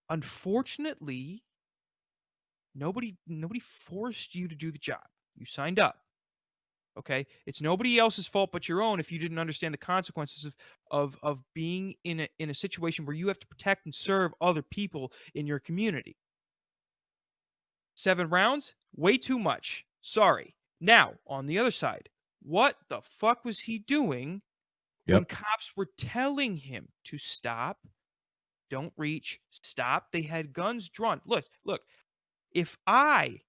unfortunately, nobody forced you to do the job. You signed up. Okay? It's nobody else's fault but your own if you didn't understand the consequences of being in a situation where you have to protect and serve other people in your community. 7 rounds? Way too much. Sorry. Now, on the other side, what the fuck was he doing when cops were telling him to stop, don't reach, stop? They had guns drawn. Look, if I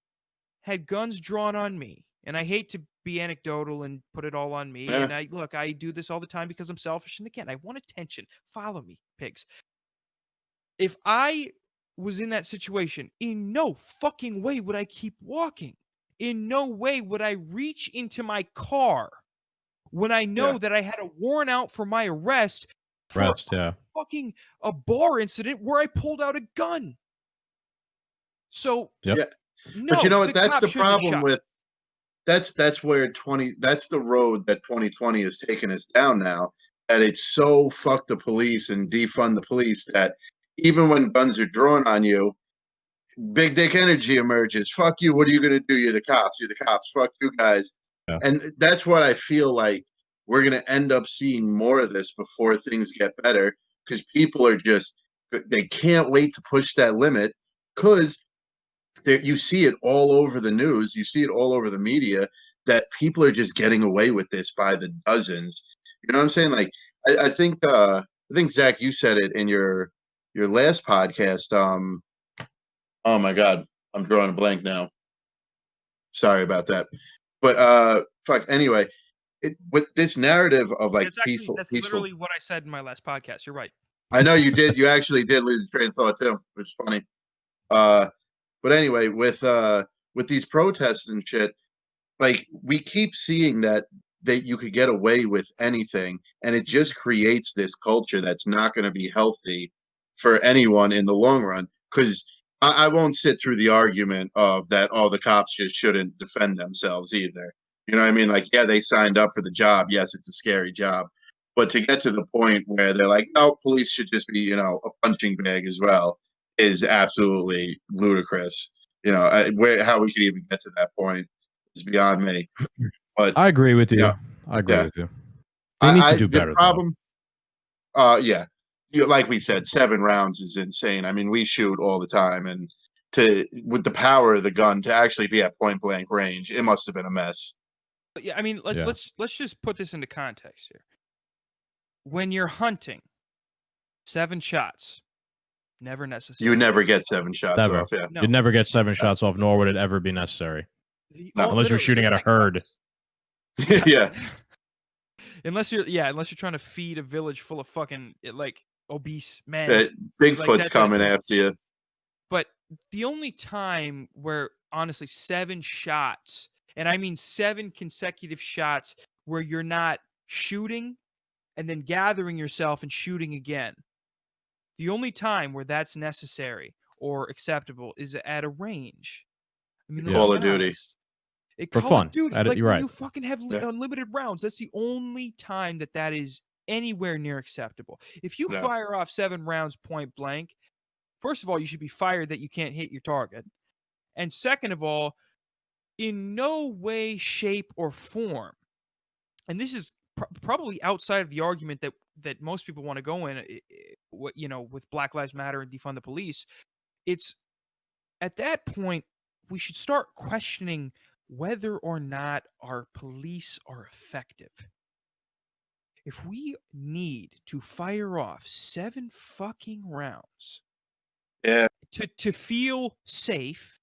had guns drawn on me, and I hate to be anecdotal and put it all on me, and I do this all the time because I'm selfish, and again, I want attention. Follow me, pigs. If I was in that situation, in no fucking way would I keep walking. In no way would I reach into my car when I know that I had a warrant out for my arrest for fucking a bar incident where I pulled out a gun. So no, but you know what? That's the problem with that's where that's the road that 2020 has taken us down now. That it's so fuck the police and defund the police that even when guns are drawn on you, Big dick energy emerges. Fuck you. What are you going to do? You're the cops. You're the cops. Fuck you guys. Yeah. And that's what I feel like we're going to end up seeing more of this before things get better, because people are they can't wait to push that limit, because you see it all over the news. You see it all over the media that people are just getting away with this by the dozens. You know what I'm saying? Like, I think Zach, you said it in your last podcast. Oh my God, I'm drawing a blank now. Sorry about that. But fuck. Anyway, with this narrative of like that's literally what I said in my last podcast. You're right. I know you did. You actually did lose the train of thought too, which is funny. But anyway, with these protests and shit, like, we keep seeing that you could get away with anything, and it just creates this culture that's not going to be healthy for anyone in the long run. Because I won't sit through the argument of that, the cops just shouldn't defend themselves either. You know what I mean? Like, yeah, they signed up for the job. Yes, it's a scary job. But to get to the point where they're like, no, police should just be, a punching bag as well, is absolutely ludicrous. How we could even get to that point is beyond me. But I agree with you. I agree with you. They need to do better. The problem, yeah, like we said, 7 rounds is insane. I mean, we shoot all the time, and with the power of the gun to actually be at point blank range, it must have been a mess. But yeah, I mean, let's just put this into context here. When you're hunting, 7 shots, never necessary. You never get 7 shots off. Yeah, no. You'd never get 7 shots off, nor would it ever be necessary. Unless you're shooting at a herd. Yeah. Unless you're trying to feed a village full of fucking obese men. Bigfoot's coming after you. But the only time where honestly 7 shots, and I mean 7 consecutive shots where you're not shooting and then gathering yourself and shooting again. The only time where that's necessary or acceptable is at a range. I mean, Call of Duty. For fun. Duty, you're right. You fucking have unlimited rounds. That's the only time that is anywhere near acceptable. If you fire off 7 rounds point blank, first of all, you should be fired that you can't hit your target. And second of all, in no way, shape, or form, and this is probably outside of the argument that most people want to go in, with Black Lives Matter and defund the police, it's at that point we should start questioning whether or not our police are effective. If we need to fire off 7 fucking rounds to feel safe,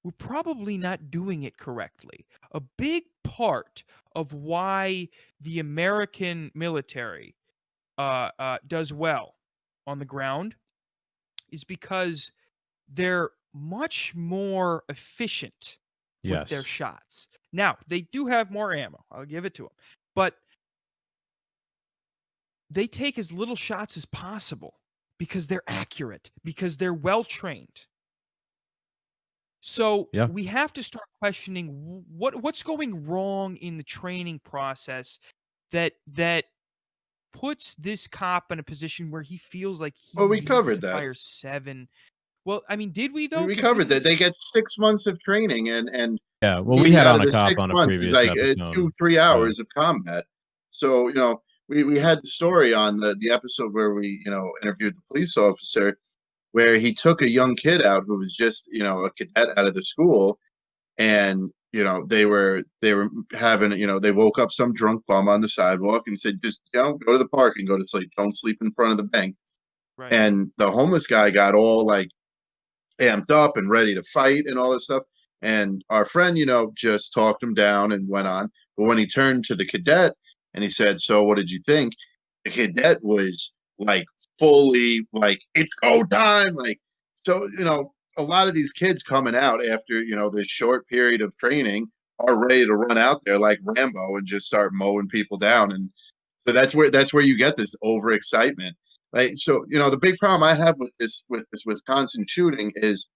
we're probably not doing it correctly. A big part of why the American military does well on the ground is because they're much more efficient with their shots. Now, they do have more ammo. I'll give it to them. But they take as little shots as possible because they're accurate, because they're well-trained. So we have to start questioning what's going wrong in the training process that puts this cop in a position where he feels like he we covered to that. fire 7. Well, I mean, did we though? We covered that. They get 6 months of training, and we had on a cop on a previous episode. 2-3 hours of combat. So we had the story on the episode where we interviewed the police officer, where he took a young kid out who was just a cadet out of the school, and they were having they woke up some drunk bum on the sidewalk and said, just go to the park and go to sleep. Don't sleep in front of the bank. Right. And the homeless guy got all like amped up and ready to fight and all this stuff. And our friend, just talked him down and went on. But when he turned to the cadet and he said, "So what did you think?" The cadet was like fully like, "It's go time." Like, so, a lot of these kids coming out after, this short period of training are ready to run out there like Rambo and just start mowing people down. And so that's where you get this overexcitement. Like, so, the big problem I have with this Wisconsin shooting is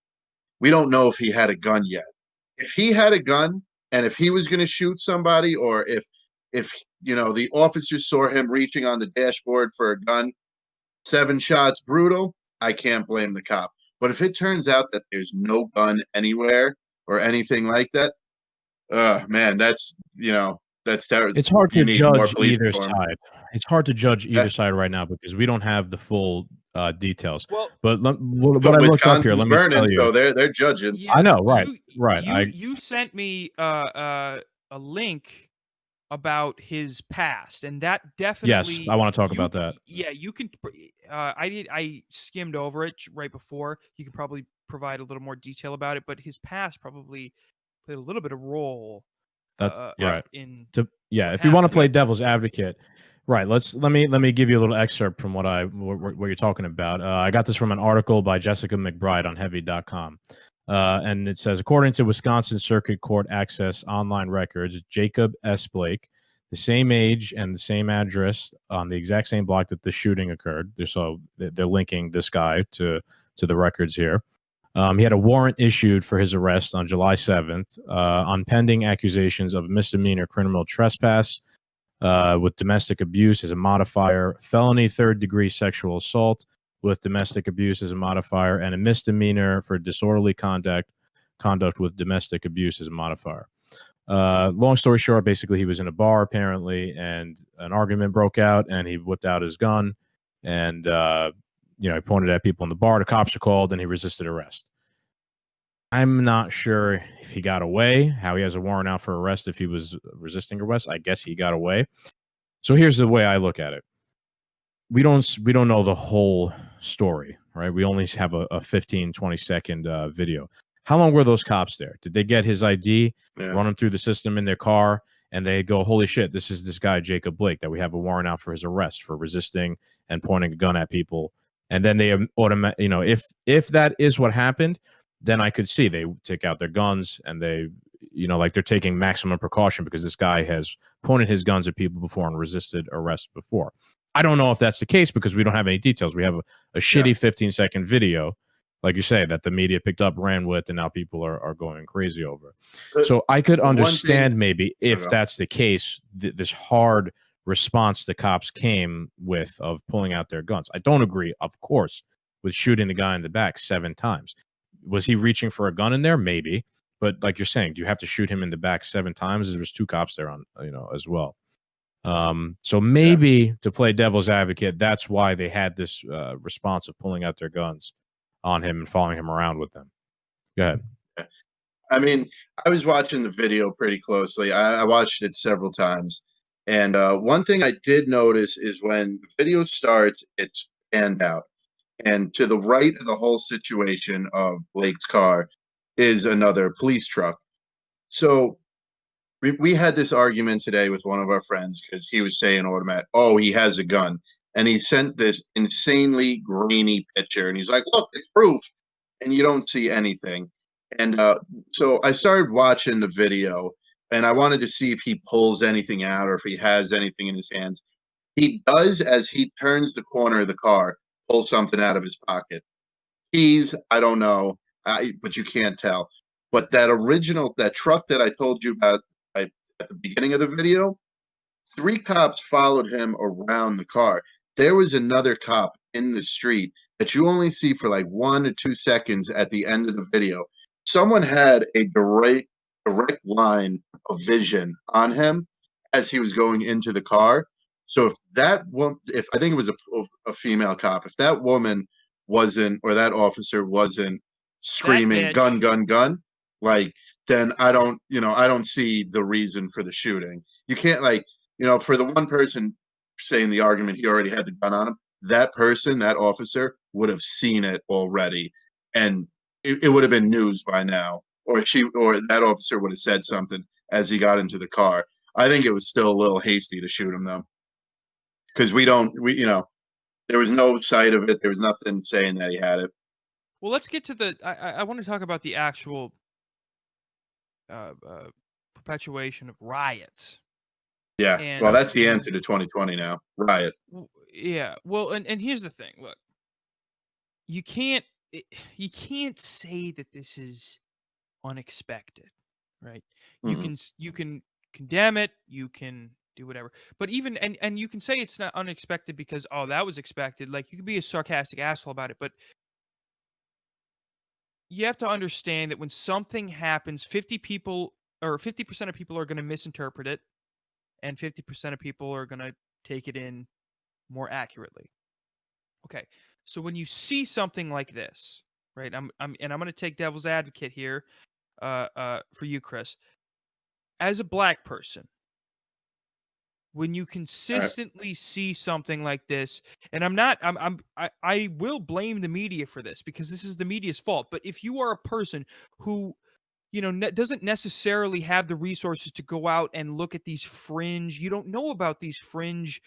we don't know if he had a gun yet. If he had a gun and if he was going to shoot somebody, or if the officers saw him reaching on the dashboard for a gun, 7 shots, brutal, I can't blame the cop. But if it turns out that there's no gun anywhere or anything like that, man, that's terrible. It's hard You to need more judge police either reform. side. It's hard to judge Yeah. either side right now because we don't have the full details. Well, But what But I looked up here, Wisconsin's let me burning, tell you. so they're judging. yeah, I know, right, you right. you you sent me a link about his past, and that Yes, definitely I want to talk about that. yeah, you can I skimmed over it right before. You can probably provide a little more detail about it, but his past probably played a little bit of role That's right. in Yeah, what if you want to happened. play devil's advocate, right? Let me give you a little excerpt from what you're talking about. I got this from an article by Jessica McBride on Heavy.com. And it says, according to Wisconsin Circuit Court Access online records, Jacob S. Blake, the same age and the same address on the exact same block that the shooting occurred. So they're linking this guy to the records here. He had a warrant issued for his arrest on July 7th on pending accusations of misdemeanor criminal trespass with domestic abuse as a modifier, felony third-degree sexual assault with domestic abuse as a modifier, and a misdemeanor for disorderly conduct with domestic abuse as a modifier. Long story short, basically he was in a bar apparently, and an argument broke out, and he whipped out his gun, and he pointed at people in the bar. The cops are called, and he resisted arrest. I'm not sure if he got away, how he has a warrant out for arrest if he was resisting arrest. I guess he got away. So here's the way I look at it. We don't know the whole story, right? We only have a 15, 20-second video. How long were those cops there? Did they get his ID, run him through the system in their car, and they go, holy shit, this is this guy, Jacob Blake, that we have a warrant out for his arrest for resisting and pointing a gun at people. And then they if that is what happened, then I could see they take out their guns and they, like they're taking maximum precaution because this guy has pointed his guns at people before and resisted arrest before. I don't know if that's the case because we don't have any details. We have a shitty 15-second video, like you say, that the media picked up, ran with, and now people are going crazy over. So I could understand maybe if that's the case, this hard response the cops came with of pulling out their guns. I don't agree, of course, with shooting the guy in the back 7 times. Was he reaching for a gun in there? Maybe. But like you're saying, do you have to shoot him in the back 7 times? There was 2 cops there as well. So maybe to play devil's advocate, that's why they had this response of pulling out their guns on him and following him around with them. Go ahead. I mean, I was watching the video pretty closely. I watched it several times. And one thing I did notice is when the video starts, it's panned out. And to the right of the whole situation of Blake's car is another police truck. So we had this argument today with one of our friends because he was saying oh, he has a gun. And he sent this insanely grainy picture. And he's like, look, it's proof. And you don't see anything. And so I started watching the video and I wanted to see if he pulls anything out or if he has anything in his hands. He does, as he turns the corner of the car, pull something out of his pocket. Keys, I don't know, but you can't tell. But that truck that I told you about at the beginning of the video, 3 cops followed him around the car. There was another cop in the street that you only see for like 1 or 2 seconds at the end of the video. Someone had a direct line of vision on him as he was going into the car. So if I think it was a female cop, if that woman wasn't, or that officer wasn't screaming gun, gun, gun, like, then I don't see the reason for the shooting. You can't for the one person saying the argument, he already had the gun on him. That person, that officer, would have seen it already, and it would have been news by now. Or that officer would have said something as he got into the car. I think it was still a little hasty to shoot him though, because there was no sight of it. There was nothing saying that he had it. Well, let's get to the. I want to talk about the actual perpetuation of riots. Yeah, well, that's the answer to 2020 now. Riot. Yeah, well, and here's the thing. Look, you can't say that this is unexpected, right? You can condemn it, you can do whatever, but even and you can say it's not unexpected because that was expected. Like, you can be a sarcastic asshole about it, but you have to understand that when something happens, 50% of people are going to misinterpret it, and 50% of people are going to take it in more accurately. Okay, so when you see something like this, right? I'm going to take devil's advocate here, for you, Chris, as a black person. When you consistently see something like this, and I will blame the media for this because this is the media's fault. But if you are a person who, doesn't necessarily have the resources to go out and look at these fringe, you don't know about these fringe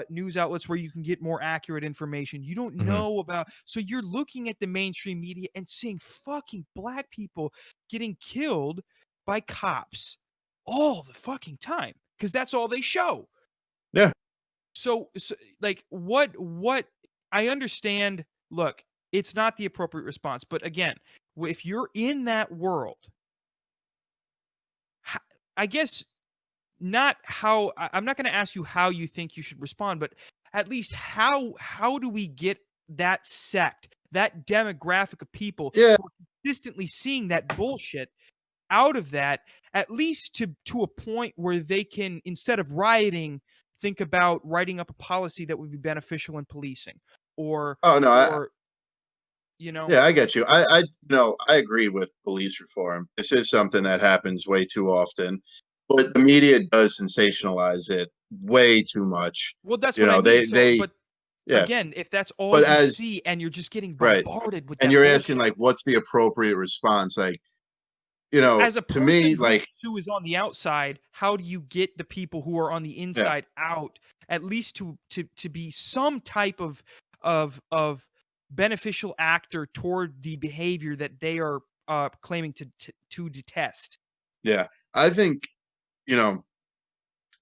news outlets where you can get more accurate information. You don't know about, so you're looking at the mainstream media and seeing fucking black people getting killed by cops all the fucking time because that's all they show. Yeah. So like what I understand, look, it's not the appropriate response, but again, if you're in that world, I guess not how I'm not going to ask you how you think you should respond, but at least how do we get that sect, that demographic of people who are consistently seeing that bullshit out of that, at least to a point where they can, instead of rioting, think about writing up a policy that would be beneficial in policing, or yeah, I get you. I agree with police reform. This is something that happens way too often, but the media does sensationalize it way too much. Well, that's what I mean. But yeah. Again, if that's all but you see and you're just getting bombarded with that, and you're bullshit, asking like, what's the appropriate response? Like, as a to me, who is on the outside, how do you get the people who are on the inside out, at least to be some type of beneficial actor toward the behavior that they are claiming to detest? Yeah, I think,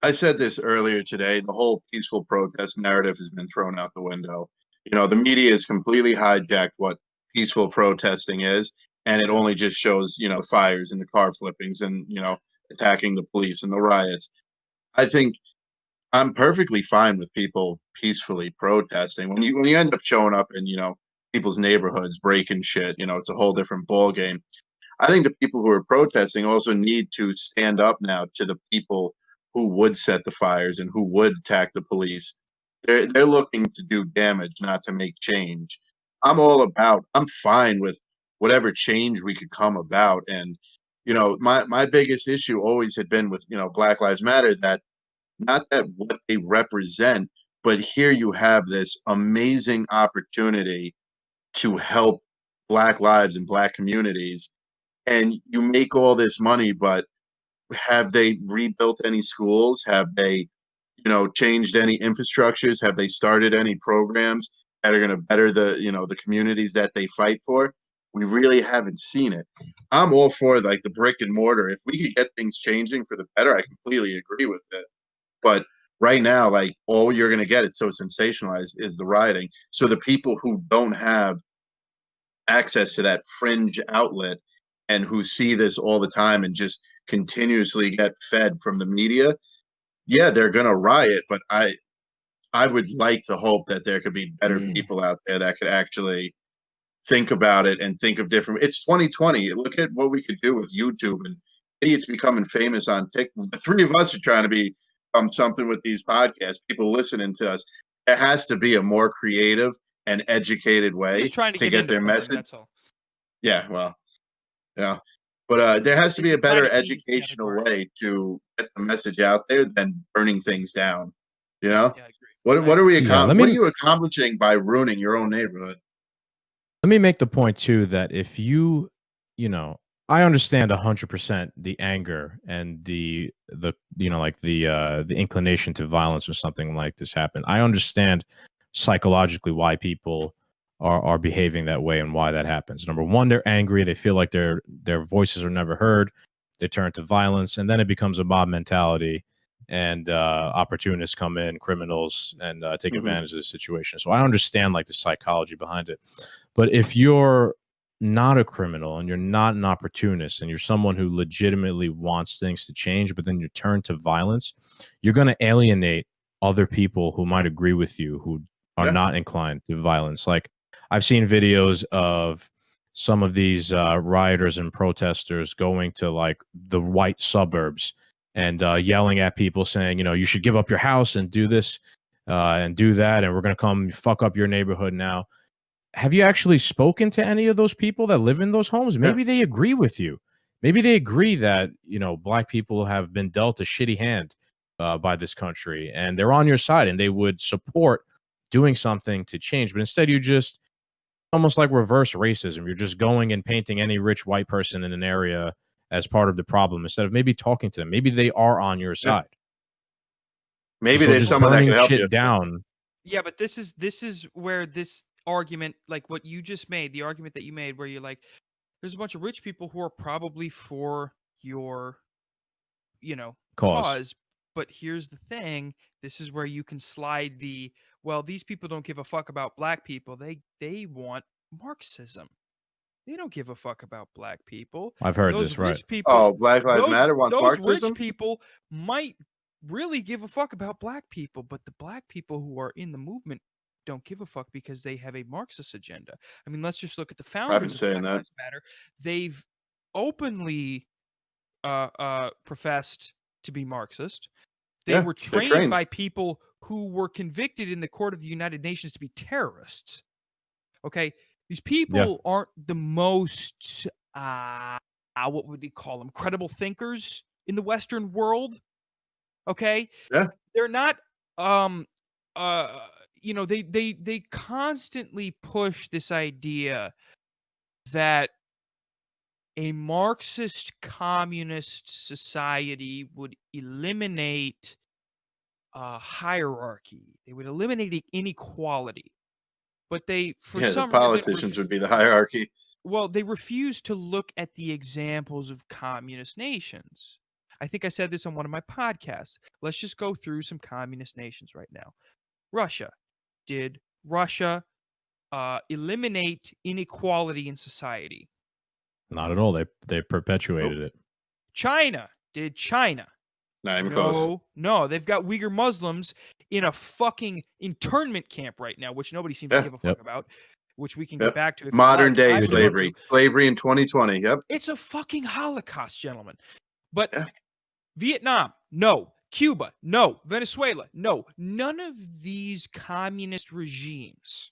I said this earlier today, the whole peaceful protest narrative has been thrown out the window. The media has completely hijacked what peaceful protesting is, and it only just shows, fires and the car flippings and, attacking the police and the riots. I think I'm perfectly fine with people peacefully protesting. When you end up showing up in, people's neighborhoods breaking shit, it's a whole different ball game. I think the people who are protesting also need to stand up now to the people who would set the fires and who would attack the police. They're looking to do damage, not to make change. I'm fine with whatever change we could come about. And, my biggest issue always had been with, Black Lives Matter, that not that what they represent, but here you have this amazing opportunity to help Black lives and Black communities, and you make all this money, but have they rebuilt any schools? Have they, changed any infrastructures? Have they started any programs that are going to better the communities that they fight for? We really haven't seen it. I'm all for like the brick and mortar. If we could get things changing for the better, I completely agree with it. But right now, like, all you're going to get, it's so sensationalized, is the rioting. So the people who don't have access to that fringe outlet and who see this all the time and just continuously get fed from the media, yeah, they're going to riot. But I would like to hope that there could be better people out there that could actually think about it and think of different. It's 2020. Look at what we could do with YouTube and idiots becoming famous on TikTok. The three of us are trying to be something with these podcasts. People listening to us. There has to be a more creative and educated way Just trying to get their porn, message. that's all. Yeah, well, yeah. But there has to be a better educational way to get the message out there than burning things down. Yeah, I agree. What are we Yeah, what are you accomplishing by ruining your own neighborhood? Let me make the point too that if I understand 100% the anger and the inclination to violence or something like this happen. I understand psychologically why people are behaving that way and why that happens. Number one, they're angry. They feel like their voices are never heard. They turn to violence, and then it becomes a mob mentality. And opportunists come in, criminals, and take advantage of the situation. So I understand like the psychology behind it. But if you're not a criminal and you're not an opportunist and you're someone who legitimately wants things to change, but then you turn to violence, you're going to alienate other people who might agree with you, who are not inclined to violence. Like, I've seen videos of some of these rioters and protesters going to like the white suburbs and yelling at people saying, you should give up your house and do this and do that, and we're going to come fuck up your neighborhood now. Have you actually spoken to any of those people that live in those homes? Maybe they agree with you. Maybe they agree that, Black people have been dealt a shitty hand by this country, and they're on your side, and they would support doing something to change. But instead, you just almost like reverse racism. You're just going and painting any rich white person in an area as part of the problem instead of maybe talking to them. Maybe they are on your side. Maybe there's someone that can help you down. Yeah, but this is where this argument, like what you just made, the argument that you made, where you're like, there's a bunch of rich people who are probably for your, cause. But here's the thing: this is where you can slide the, well, these people don't give a fuck about Black people. They want Marxism. They don't give a fuck about Black people. I've heard this, right? People, Black Lives Matter wants Marxism? Those rich people might really give a fuck about Black people, but the Black people who are in the movement don't give a fuck because they have a Marxist agenda. I mean, let's just look at the founders of Black Lives Matter. They've openly professed to be Marxist. They were trained by people who were convicted in the court of the United Nations to be terrorists. Okay? These people aren't the most, what would you call them, credible thinkers in the Western world. Okay? Yeah. They're not, they constantly push this idea that a Marxist communist society would eliminate hierarchy. They would eliminate inequality. But they, for some reason, politicians would be the hierarchy. Well, they refuse to look at the examples of communist nations. I think I said this on one of my podcasts. Let's just go through some communist nations right now. Russia. Did Russia eliminate inequality in society? Not at all. They perpetuated it. China. Did China? Not even close. No, they've got Uyghur Muslims in a fucking internment camp right now, which nobody seems to give a fuck about, which we can get back to. Modern day slavery. Slavery in 2020. Yep. It's a fucking Holocaust, gentlemen. But Vietnam, no. Cuba, no. Venezuela, no. None of these communist regimes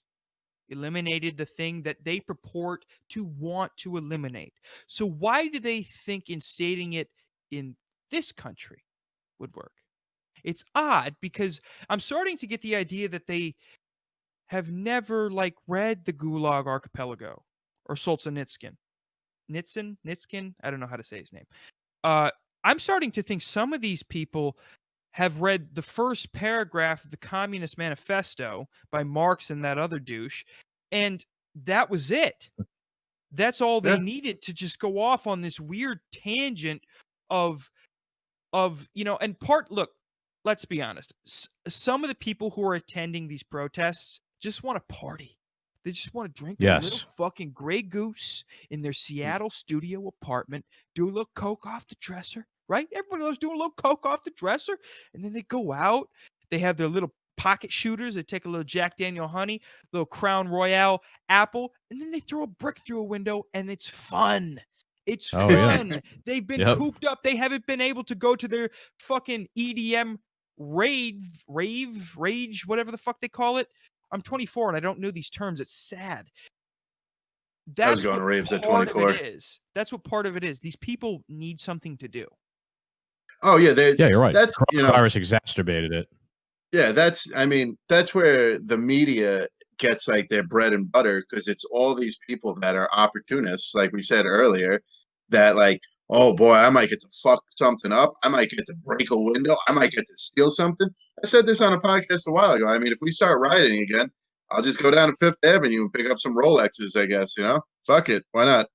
eliminated the thing that they purport to want to eliminate. So why do they think instating it in this country would work? It's odd because I'm starting to get the idea that they have never read the Gulag Archipelago or Solzhenitsyn. Nitskin? I don't know how to say his name. I'm starting to think some of these people have read the first paragraph of the Communist Manifesto by Marx and that other douche, and that was it. That's all they needed to just go off on this weird tangent of and look, let's be honest. Some of the people who are attending these protests just want to party. They just want to drink a little fucking Grey Goose in their Seattle studio apartment, do a little coke off the dresser, right? Everybody loves doing a little coke off the dresser. And then they go out. They have their little pocket shooters. They take a little Jack Daniel honey, little Crown Royale apple, and then they throw a brick through a window, and it's fun. It's fun. Yeah. They've been cooped up. They haven't been able to go to their fucking EDM rage, whatever the fuck they call it. I'm 24 and I don't know these terms. It's sad. I was going to raves at 24. That's what part of it is. These people need something to do. Oh yeah, you're right. That's coronavirus exacerbated it. Yeah, that's where the media gets their bread and butter, because it's all these people that are opportunists, like we said earlier, that oh boy, I might get to fuck something up. I might get to break a window. I might get to steal something. I said this on a podcast a while ago. I mean, if we start rioting again, I'll just go down to Fifth Avenue and pick up some Rolexes, I guess, Fuck it. Why not?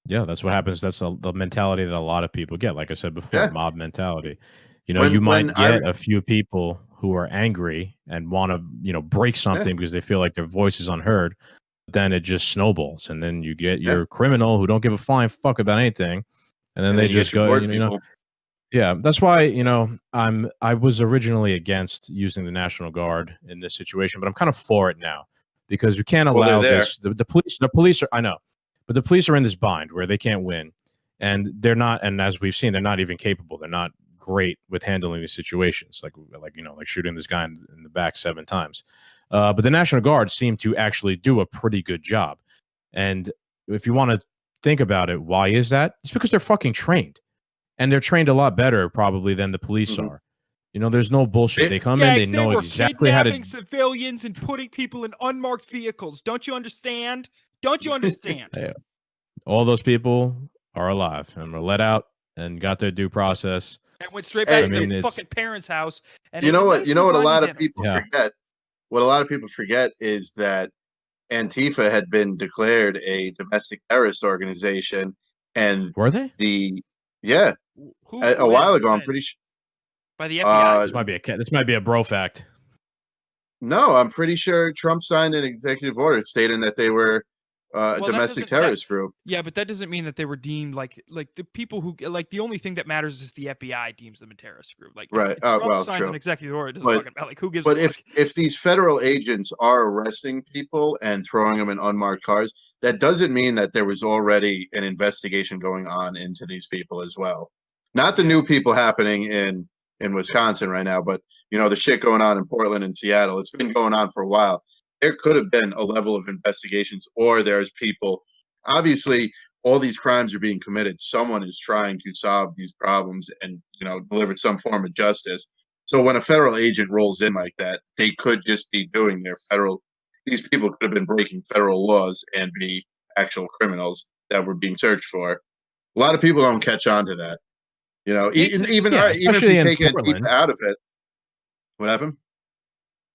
Yeah, that's what happens. That's the mentality that a lot of people get. Like I said before, mob mentality. You might get a few people who are angry and want to, break something because they feel like their voice is unheard. Then it just snowballs, and then you get your criminal who don't give a flying fuck about anything, and then they just go, Yeah, that's why I was originally against using the National Guard in this situation, but I'm kind of for it now. because you can't allow this. The police are, I know, but the police are in this bind where they can't win, and they're not. And as we've seen, they're not even capable. They're not great with handling these situations, like shooting this guy in the back 7 times. But the National Guard seem to actually do a pretty good job. And if you want to think about it, why is that? It's because they're fucking trained, and they're trained a lot better probably than the police are. There's no bullshit. They come in, they know exactly how to kidnapping civilians and putting people in unmarked vehicles. Don't you understand? Don't you understand? All those people are alive and were let out and got their due process. And went straight back to their fucking parents' house. And you know what a lot of people forget? What a lot of people forget is that Antifa had been declared a domestic terrorist organization, and were they? A while ago, I'm pretty sure. By the FBI. This might be a bro fact. No, I'm pretty sure Trump signed an executive order stating that they were a domestic terrorist group. Yeah, but that doesn't mean that they were deemed like the people who the only thing that matters is the FBI deems them a terrorist group. Like, right? Trump signs an executive order, it doesn't fucking matter. Like, who gives? But a fuck? if these federal agents are arresting people and throwing them in unmarked cars, that doesn't mean that there was already an investigation going on into these people as well. Not the new people happening in Wisconsin right now, but the shit going on in Portland and Seattle. It's been going on for a while. There could have been a level of investigations, or there's people. Obviously, all these crimes are being committed. Someone is trying to solve these problems and deliver some form of justice. So when a federal agent rolls in like that, they could just be doing their federal. These people could have been breaking federal laws and be actual criminals that were being searched for. A lot of people don't catch on to that. Even if you take Antifa out of it, what happened?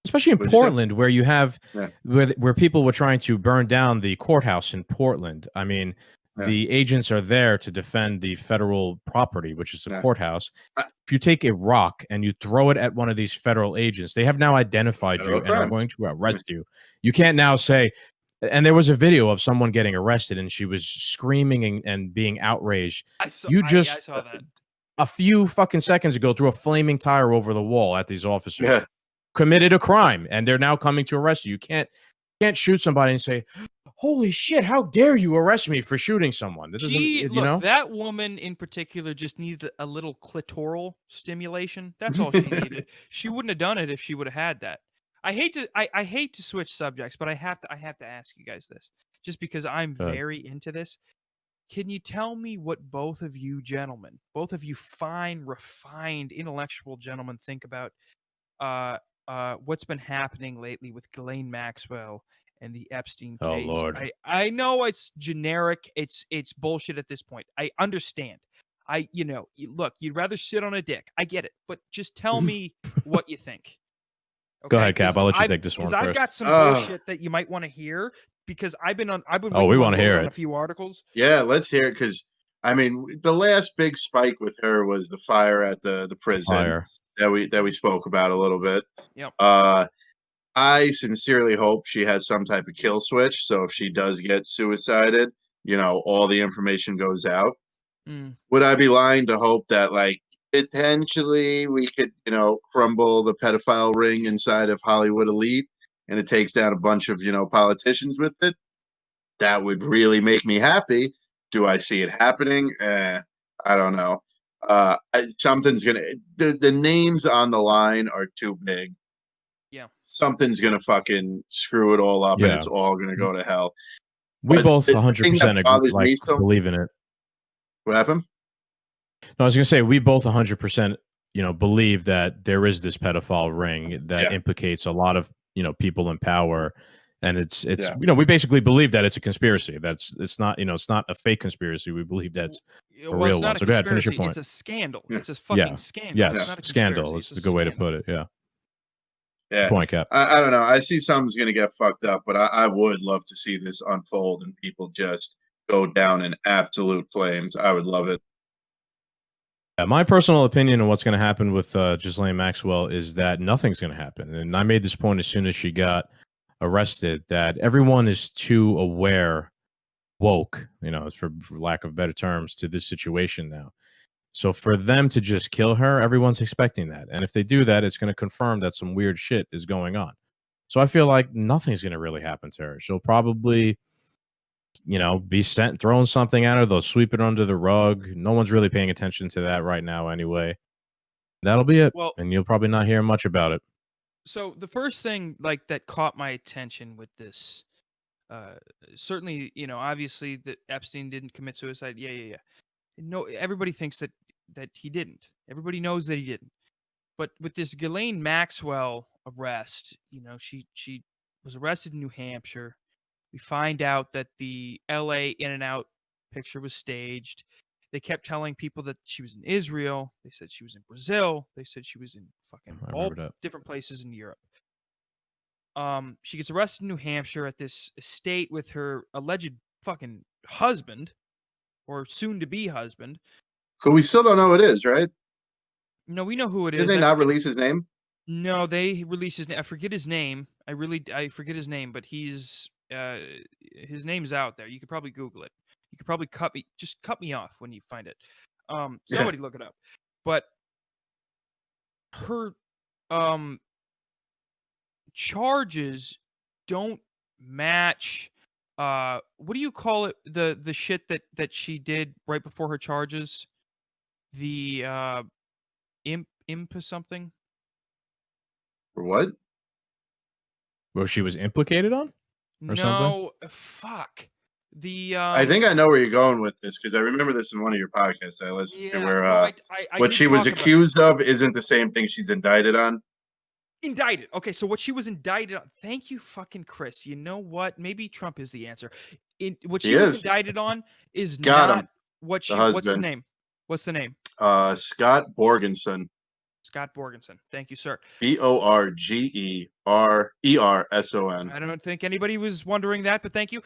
Especially in Portland, where you have where people were trying to burn down the courthouse in Portland. I mean, the agents are there to defend the federal property, which is the courthouse. If you take a rock and you throw it at one of these federal agents, they have now identified you and are going to arrest you. You can't now say. And there was a video of someone getting arrested, and she was screaming and being outraged. I saw that. A few fucking seconds ago, threw a flaming tire over the wall at these officers. Yeah. Committed a crime, and they're now coming to arrest you. You can't shoot somebody and say, "Holy shit! How dare you arrest me for shooting someone?" This isn't, that woman in particular just needed a little clitoral stimulation. That's all she needed. She wouldn't have done it if she would have had that. I hate to switch subjects, but I have to ask you guys this, just because I'm very into this. Can you tell me what both of you gentlemen, both of you fine, refined, intellectual gentlemen, think about what's been happening lately with Ghislaine Maxwell and the Epstein case? Oh Lord. I know it's generic, it's bullshit at this point. I understand. Look, you'd rather sit on a dick. I get it, but just tell me what you think. Okay? Go ahead, Cap. I'll let you take this one first. I've got some bullshit that you might want to hear, because I've been we want to hear it. A few articles. Yeah, let's hear it, because I mean, the last big spike with her was the fire at the prison that we spoke about a little bit. Yep. I sincerely hope she has some type of kill switch, so if she does get suicided, all the information goes out. Would I be lying to hope that, like, potentially we could, crumble the pedophile ring inside of Hollywood elite, and it takes down a bunch of, politicians with it? That would really make me happy. Do I see it happening? I don't know. Something's gonna. The names on the line are too big. Yeah. Something's gonna fucking screw it all up, and it's all gonna go to hell. We both 100% believe in it. What happened? No, I was gonna say we both 100%, believe that there is this pedophile ring that implicates a lot of people in power, and it's we basically believe that it's a conspiracy. It's not a fake conspiracy. We believe that's a real one. So go ahead, finish your point. It's a scandal. It's a fucking scandal. Yes, it's not a scandal. It's a good way to put it. Yeah. Yeah. Point, Cap. I don't know. I see something's gonna get fucked up, but I would love to see this unfold and people just go down in absolute flames. I would love it. My personal opinion on what's going to happen with Ghislaine Maxwell is that nothing's going to happen. And I made this point as soon as she got arrested, that everyone is too woke, for lack of better terms, to this situation now. So for them to just kill her, everyone's expecting that. And if they do that, it's going to confirm that some weird shit is going on. So I feel like nothing's going to really happen to her. She'll probably, be sent throwing something at her. They'll sweep it under the rug. No one's really paying attention to that right now anyway. That'll be it. Well, and you'll probably not hear much about it. So the first thing that caught my attention with this, certainly, obviously that Epstein didn't commit suicide. Yeah. No, everybody thinks that he didn't. Everybody knows that he didn't. But with this Ghislaine Maxwell arrest, she was arrested in New Hampshire. We find out that the L.A. In-N-Out picture was staged. They kept telling people that she was in Israel. They said she was in Brazil. They said she was in fucking all different places in Europe. She gets arrested in New Hampshire at this estate with her alleged fucking husband, or soon-to-be husband. Who we still don't know who it is, right? No, we know who it is. Did they not release his name? No, they released his name. I forget his name. I forget his name, but his name's out there. You could probably Google it. You could probably cut me off when you find it. Somebody look it up. But her charges don't match what do you call it, the shit that she did right before her charges? The imp something? For what? Where she was implicated on? Or No, something? fuck. I think I know where you're going with this, because I remember this in one of your podcasts I listened to, where I what she was accused of isn't the same thing she's indicted on. Indicted. Okay, so what she was indicted on. Thank you, fucking Chris. You know what? Maybe Trump is the answer. What she was indicted on is not what she. What's his name? What's the name? Scott Borgenson. Scott Borgenson. Thank you, sir. Borgerson. I don't think anybody was wondering that, but thank you.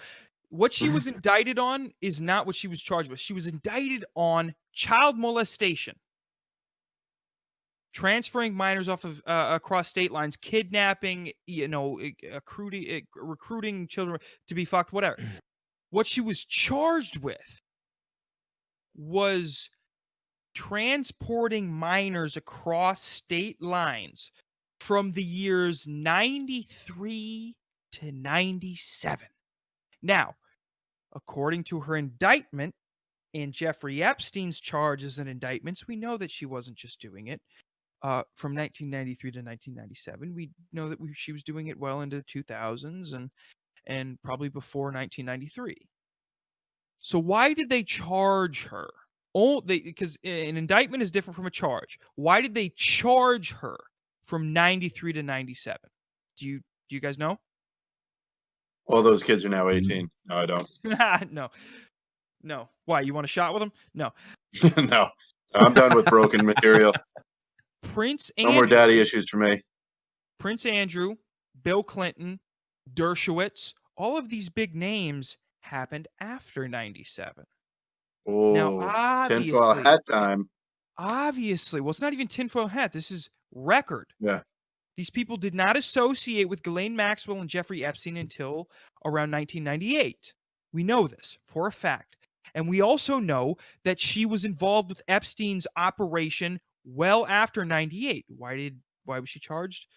What she was indicted on is not what she was charged with. She was indicted on child molestation, transferring minors off of across state lines, kidnapping, recruiting children to be fucked, whatever. What she was charged with was transporting minors across state lines from the years 93 to 97. Now, according to her indictment and Jeffrey Epstein's charges and indictments, we know that she wasn't just doing it from 1993 to 1997. We know that she was doing it well into the 2000s and probably before 1993. So why did they charge her? Because an indictment is different from a charge. Why did they charge her from 93 to 97? Do you guys know? All those kids are now 18. No, I don't. No. Why? You want a shot with them? No. No. I'm done with broken material. Prince Andrew. No more daddy issues for me. Prince Andrew, Bill Clinton, Dershowitz, all of these big names happened after 97. Oh, now, tinfoil hat time. Obviously. Well, it's not even tinfoil hat. This is record. Yeah. These people did not associate with Ghislaine Maxwell and Jeffrey Epstein until around 1998. We know this for a fact. And we also know that she was involved with Epstein's operation well after 98. Why was she charged?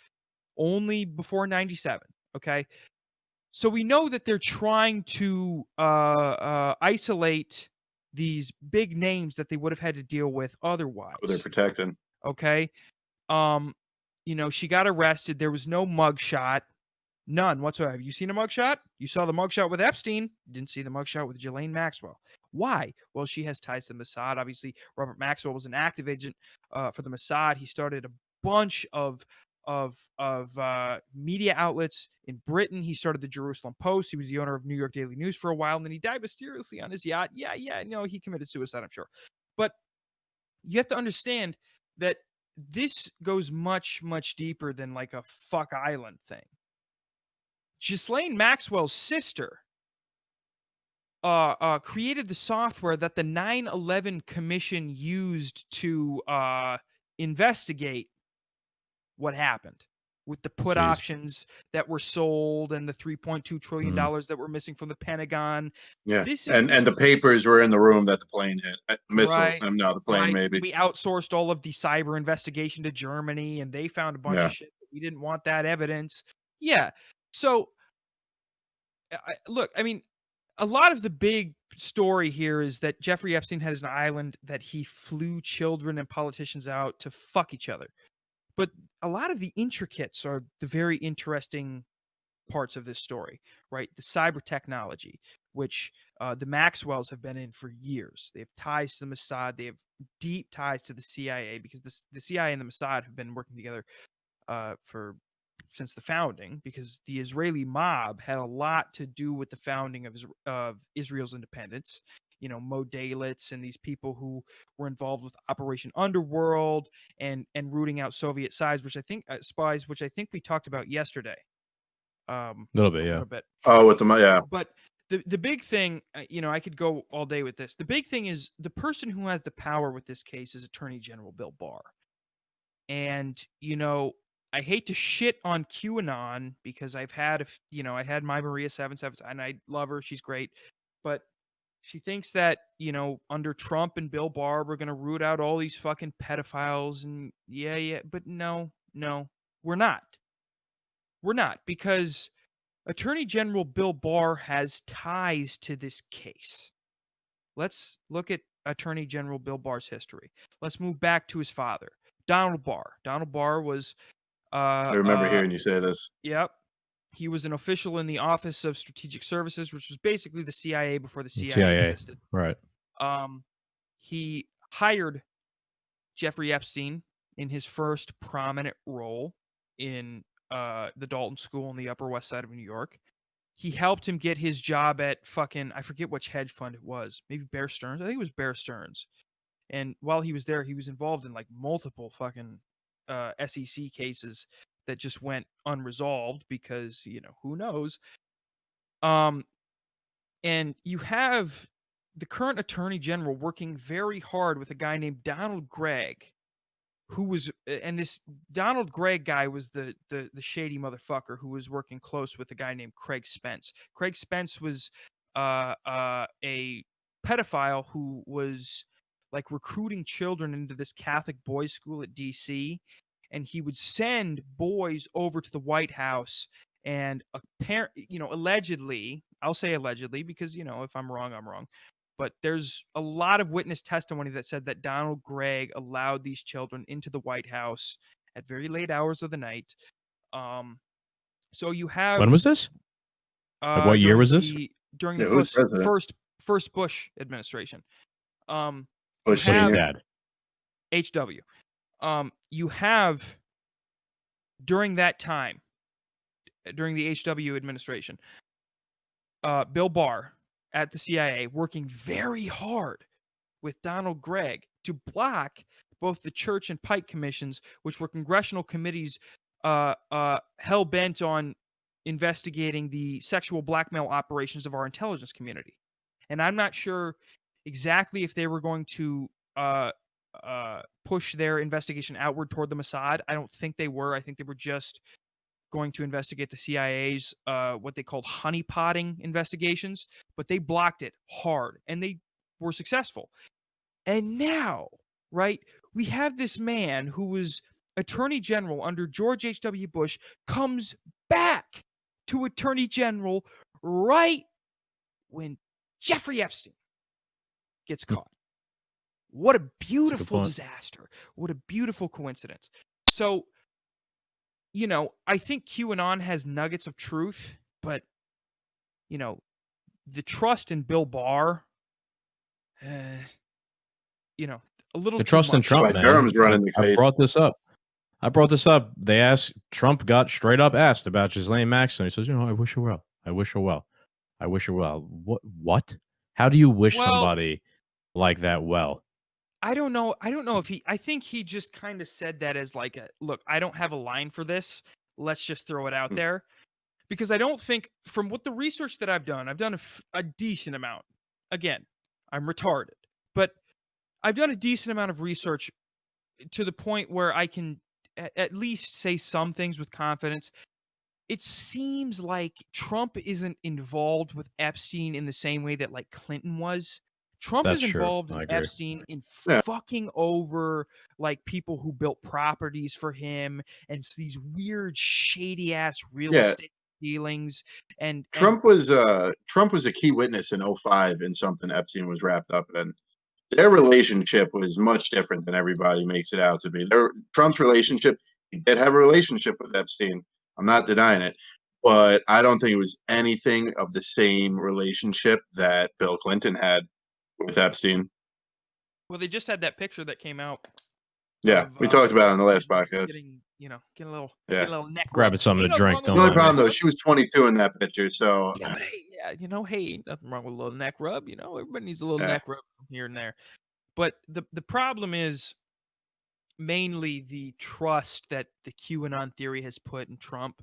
Only before 97. Okay. So we know that they're trying to isolate these big names that they would have had to deal with otherwise. Oh, they're protecting. Okay. She got arrested. There was no mugshot. None whatsoever. Have you seen a mugshot? You saw the mugshot with Epstein. You didn't see the mugshot with Ghislaine Maxwell. Why? Well, she has ties to Mossad. Obviously, Robert Maxwell was an active agent for the Mossad. He started a bunch of media outlets in Britain. He started the Jerusalem Post. He was the owner of New York Daily News for a while, and then he died mysteriously on his yacht. He committed suicide, I'm sure. But you have to understand that this goes much, much deeper than like a fuck island thing. Ghislaine Maxwell's sister created the software that the 9/11 Commission used to investigate what happened with the put options that were sold and the $3.2 trillion that were missing from the Pentagon. Yeah, and the papers were in the room that the plane hit. Missile. Right, no, the plane maybe. We outsourced all of the cyber investigation to Germany, and they found a bunch of shit. We didn't want that evidence. Yeah. So, look, I mean, a lot of the big story here is that Jeffrey Epstein has an island that he flew children and politicians out to fuck each other. But a lot of the intricates are the very interesting parts of this story, right? The cyber technology, which the Maxwells have been in for years. They have ties to the Mossad. They have deep ties to the CIA because the CIA and the Mossad have been working together for since the founding, because the Israeli mob had a lot to do with the founding of Israel's independence. You know, Mo Dalitz and these people who were involved with Operation Underworld and rooting out Soviet spies, which I think we talked about yesterday. A little bit, yeah. A bit. Oh, with the yeah. But the big thing, I could go all day with this. The big thing is the person who has the power with this case is Attorney General Bill Barr. And, I hate to shit on QAnon because I had my Maria 77 and I love her. She's great. But she thinks that, under Trump and Bill Barr, we're going to root out all these fucking pedophiles. And yeah. But no, we're not. We're not, because Attorney General Bill Barr has ties to this case. Let's look at Attorney General Bill Barr's history. Let's move back to his father, Donald Barr. Donald Barr was I remember hearing you say this. Yep. He was an official in the Office of Strategic Services, which was basically the CIA before the CIA existed. Right. He hired Jeffrey Epstein in his first prominent role in the Dalton School on the Upper West Side of New York. He helped him get his job at fucking, I forget which hedge fund it was. Maybe Bear Stearns. I think it was Bear Stearns. And while he was there, he was involved in like multiple fucking SEC cases that just went unresolved because, who knows. And you have the current attorney general working very hard with a guy named Donald Gregg, who was, and this Donald Gregg guy was the shady motherfucker who was working close with a guy named Craig Spence. Craig Spence was a pedophile who was like recruiting children into this Catholic boys' school at DC, and he would send boys over to the White House and allegedly, I'll say allegedly because, if I'm wrong, I'm wrong. But there's a lot of witness testimony that said that Donald Gregg allowed these children into the White House at very late hours of the night. So you have, when was this? Like what year was this? During the first Bush administration. Bush's dad. HW. You have during that time, during the HW administration, Bill Barr at the CIA working very hard with Donald Gregg to block both the Church and Pike commissions, which were congressional committees hell-bent on investigating the sexual blackmail operations of our intelligence community. And I'm not sure exactly if they were going to push their investigation outward toward the Mossad. I don't think they were. I think they were just going to investigate the CIA's what they called honeypotting investigations, but they blocked it hard and they were successful. And now, right, we have this man who was Attorney General under George H.W. Bush comes back to Attorney General right when Jeffrey Epstein gets caught. What a beautiful disaster. What a beautiful coincidence. So, I think QAnon has nuggets of truth, but, the trust in Bill Barr, a little the trust in Trump, man. Durham's running the case. I brought this up. They asked, Trump got straight up asked about Ghislaine Maxwell. He says, I wish her well. I wish her well. I wish her well. What? How do you wish somebody like that well? I don't know if I think he just kind of said that as like look, I don't have a line for this. Let's just throw it out there. Because I don't think, from what the research that I've done a decent amount. Again, I'm retarded. But I've done a decent amount of research to the point where I can at least say some things with confidence. It seems like Trump isn't involved with Epstein in the same way that like Clinton was. Trump That's is true. involved I in agree. Epstein in fucking over like people who built properties for him and these weird shady ass real estate dealings. And Trump was a key witness in 2005 in something Epstein was wrapped up in. Their relationship was much different than everybody makes it out to be. Trump's relationship, he did have a relationship with Epstein. I'm not denying it, but I don't think it was anything of the same relationship that Bill Clinton had with Epstein. well, they just had that picture that came out. Yeah, we talked about it on the last podcast. Getting a little neck Grabbing rub. something to drink. The only problem though, she was 22 in that picture, so hey, nothing wrong with a little neck rub. Everybody needs a little neck rub here and there. But the problem is mainly the trust that the QAnon theory has put in Trump.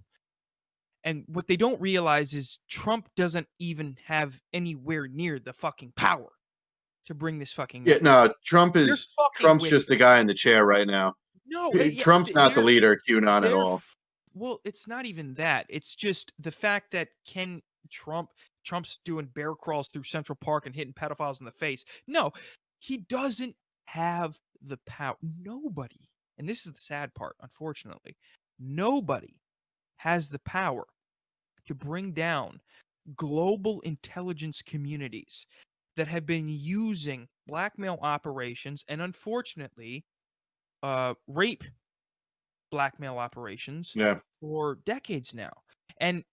And what they don't realize is Trump doesn't even have anywhere near the fucking power to bring this fucking. Yeah, no, Trump's just the guy in the chair right now. No, Trump's not the leader of QAnon at all. Well, it's not even that. It's just the fact that Trump's doing bear crawls through Central Park and hitting pedophiles in the face. No, he doesn't have the power. Nobody, and this is the sad part, unfortunately, nobody has the power to bring down global intelligence communities that have been using blackmail operations and unfortunately rape blackmail operations for decades now. And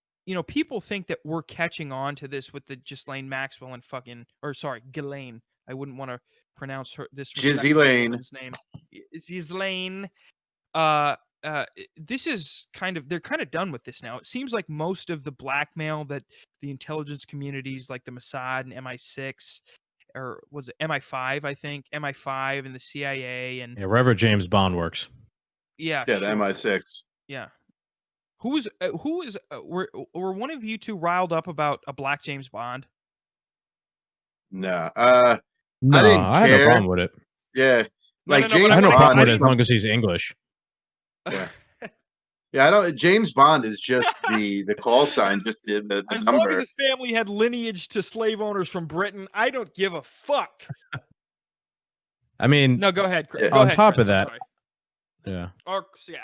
people think that we're catching on to this with the Ghislaine Maxwell and Ghislaine. I wouldn't want to pronounce this woman's name. Ghislaine. This is they're kind of done with this now. It seems like most of the blackmail that the intelligence communities like the Mossad and MI6, or was it MI5, I think, MI5 and the CIA and wherever James Bond works. Yeah, the MI6. Yeah. Were one of you two riled up about a black James Bond? No. I had no problem with it. Yeah. James Bond, I had no problem with it as long as he's English. Yeah. Yeah, James Bond is just the call sign, just the as number. Long as his family had lineage to slave owners from Britain, I don't give a fuck. I mean, no, go ahead. Chris. On top of that, yeah. I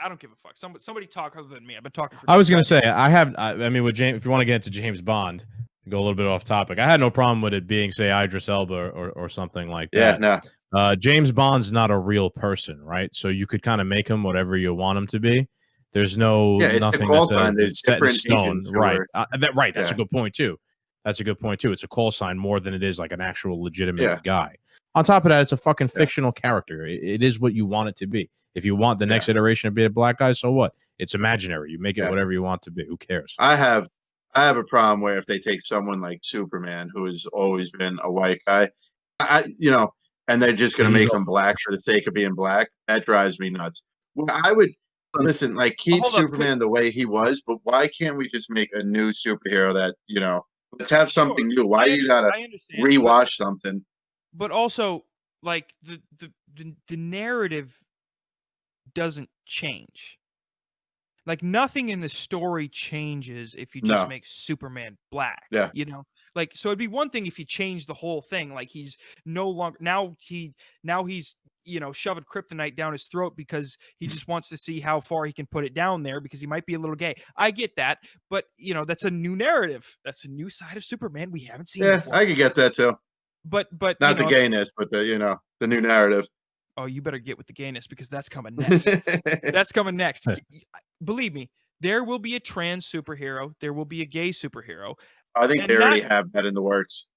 don't give a fuck. Somebody talk other than me. I've been talking for. I was gonna say I mean, with James, if you want to get into James Bond, go a little bit off topic. I had no problem with it being, say, Idris Elba or something like that. Yeah, no. James Bond's not a real person, right? So you could kind of make him whatever you want him to be. There's nothing that's set in stone, right? That's a good point too. It's a call sign more than it is like an actual legitimate guy. On top of that, it's a fucking fictional character. It is what you want it to be. If you want the next iteration to be a black guy, so what? It's imaginary. You make it whatever you want to be. Who cares? I have a problem where if they take someone like Superman, who has always been a white guy, and they're just going to make him black for the sake of being black, that drives me nuts. Well, I would listen, keep Superman the way he was, but why can't we just make a new superhero that, let's have something new. Why you got to rewash something? But also, the narrative doesn't change. Nothing in the story changes if you just make Superman black. Yeah. So it'd be one thing if you change the whole thing. He's no longer he's shoving kryptonite down his throat because he just wants to see how far he can put it down there because he might be a little gay. I get that, but that's a new narrative. That's a new side of Superman we haven't seen before. I could get that too. But not the gayness, but the new narrative. Oh, you better get with the gayness because that's coming next. That's coming next. Believe me, there will be a trans superhero. There will be a gay superhero. I think they already have that in the works.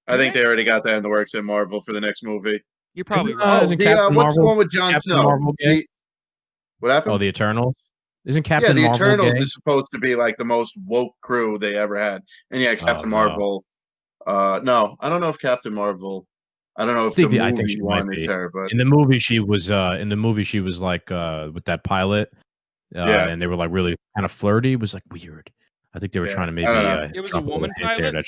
I think they already got that in the works at Marvel for the next movie. You're probably right. What's the one with Jon Snow? What happened? Oh, the Eternals. Isn't Captain Marvel? Yeah, the Eternals gay? is supposed to be the most woke crew they ever had. And Captain Marvel. No, I don't know if Captain Marvel. I don't know if I think she might be. Her, but in the movie she was with that pilot. And they were really kind of flirty. It was weird. I think they were trying to maybe it was a woman pilot.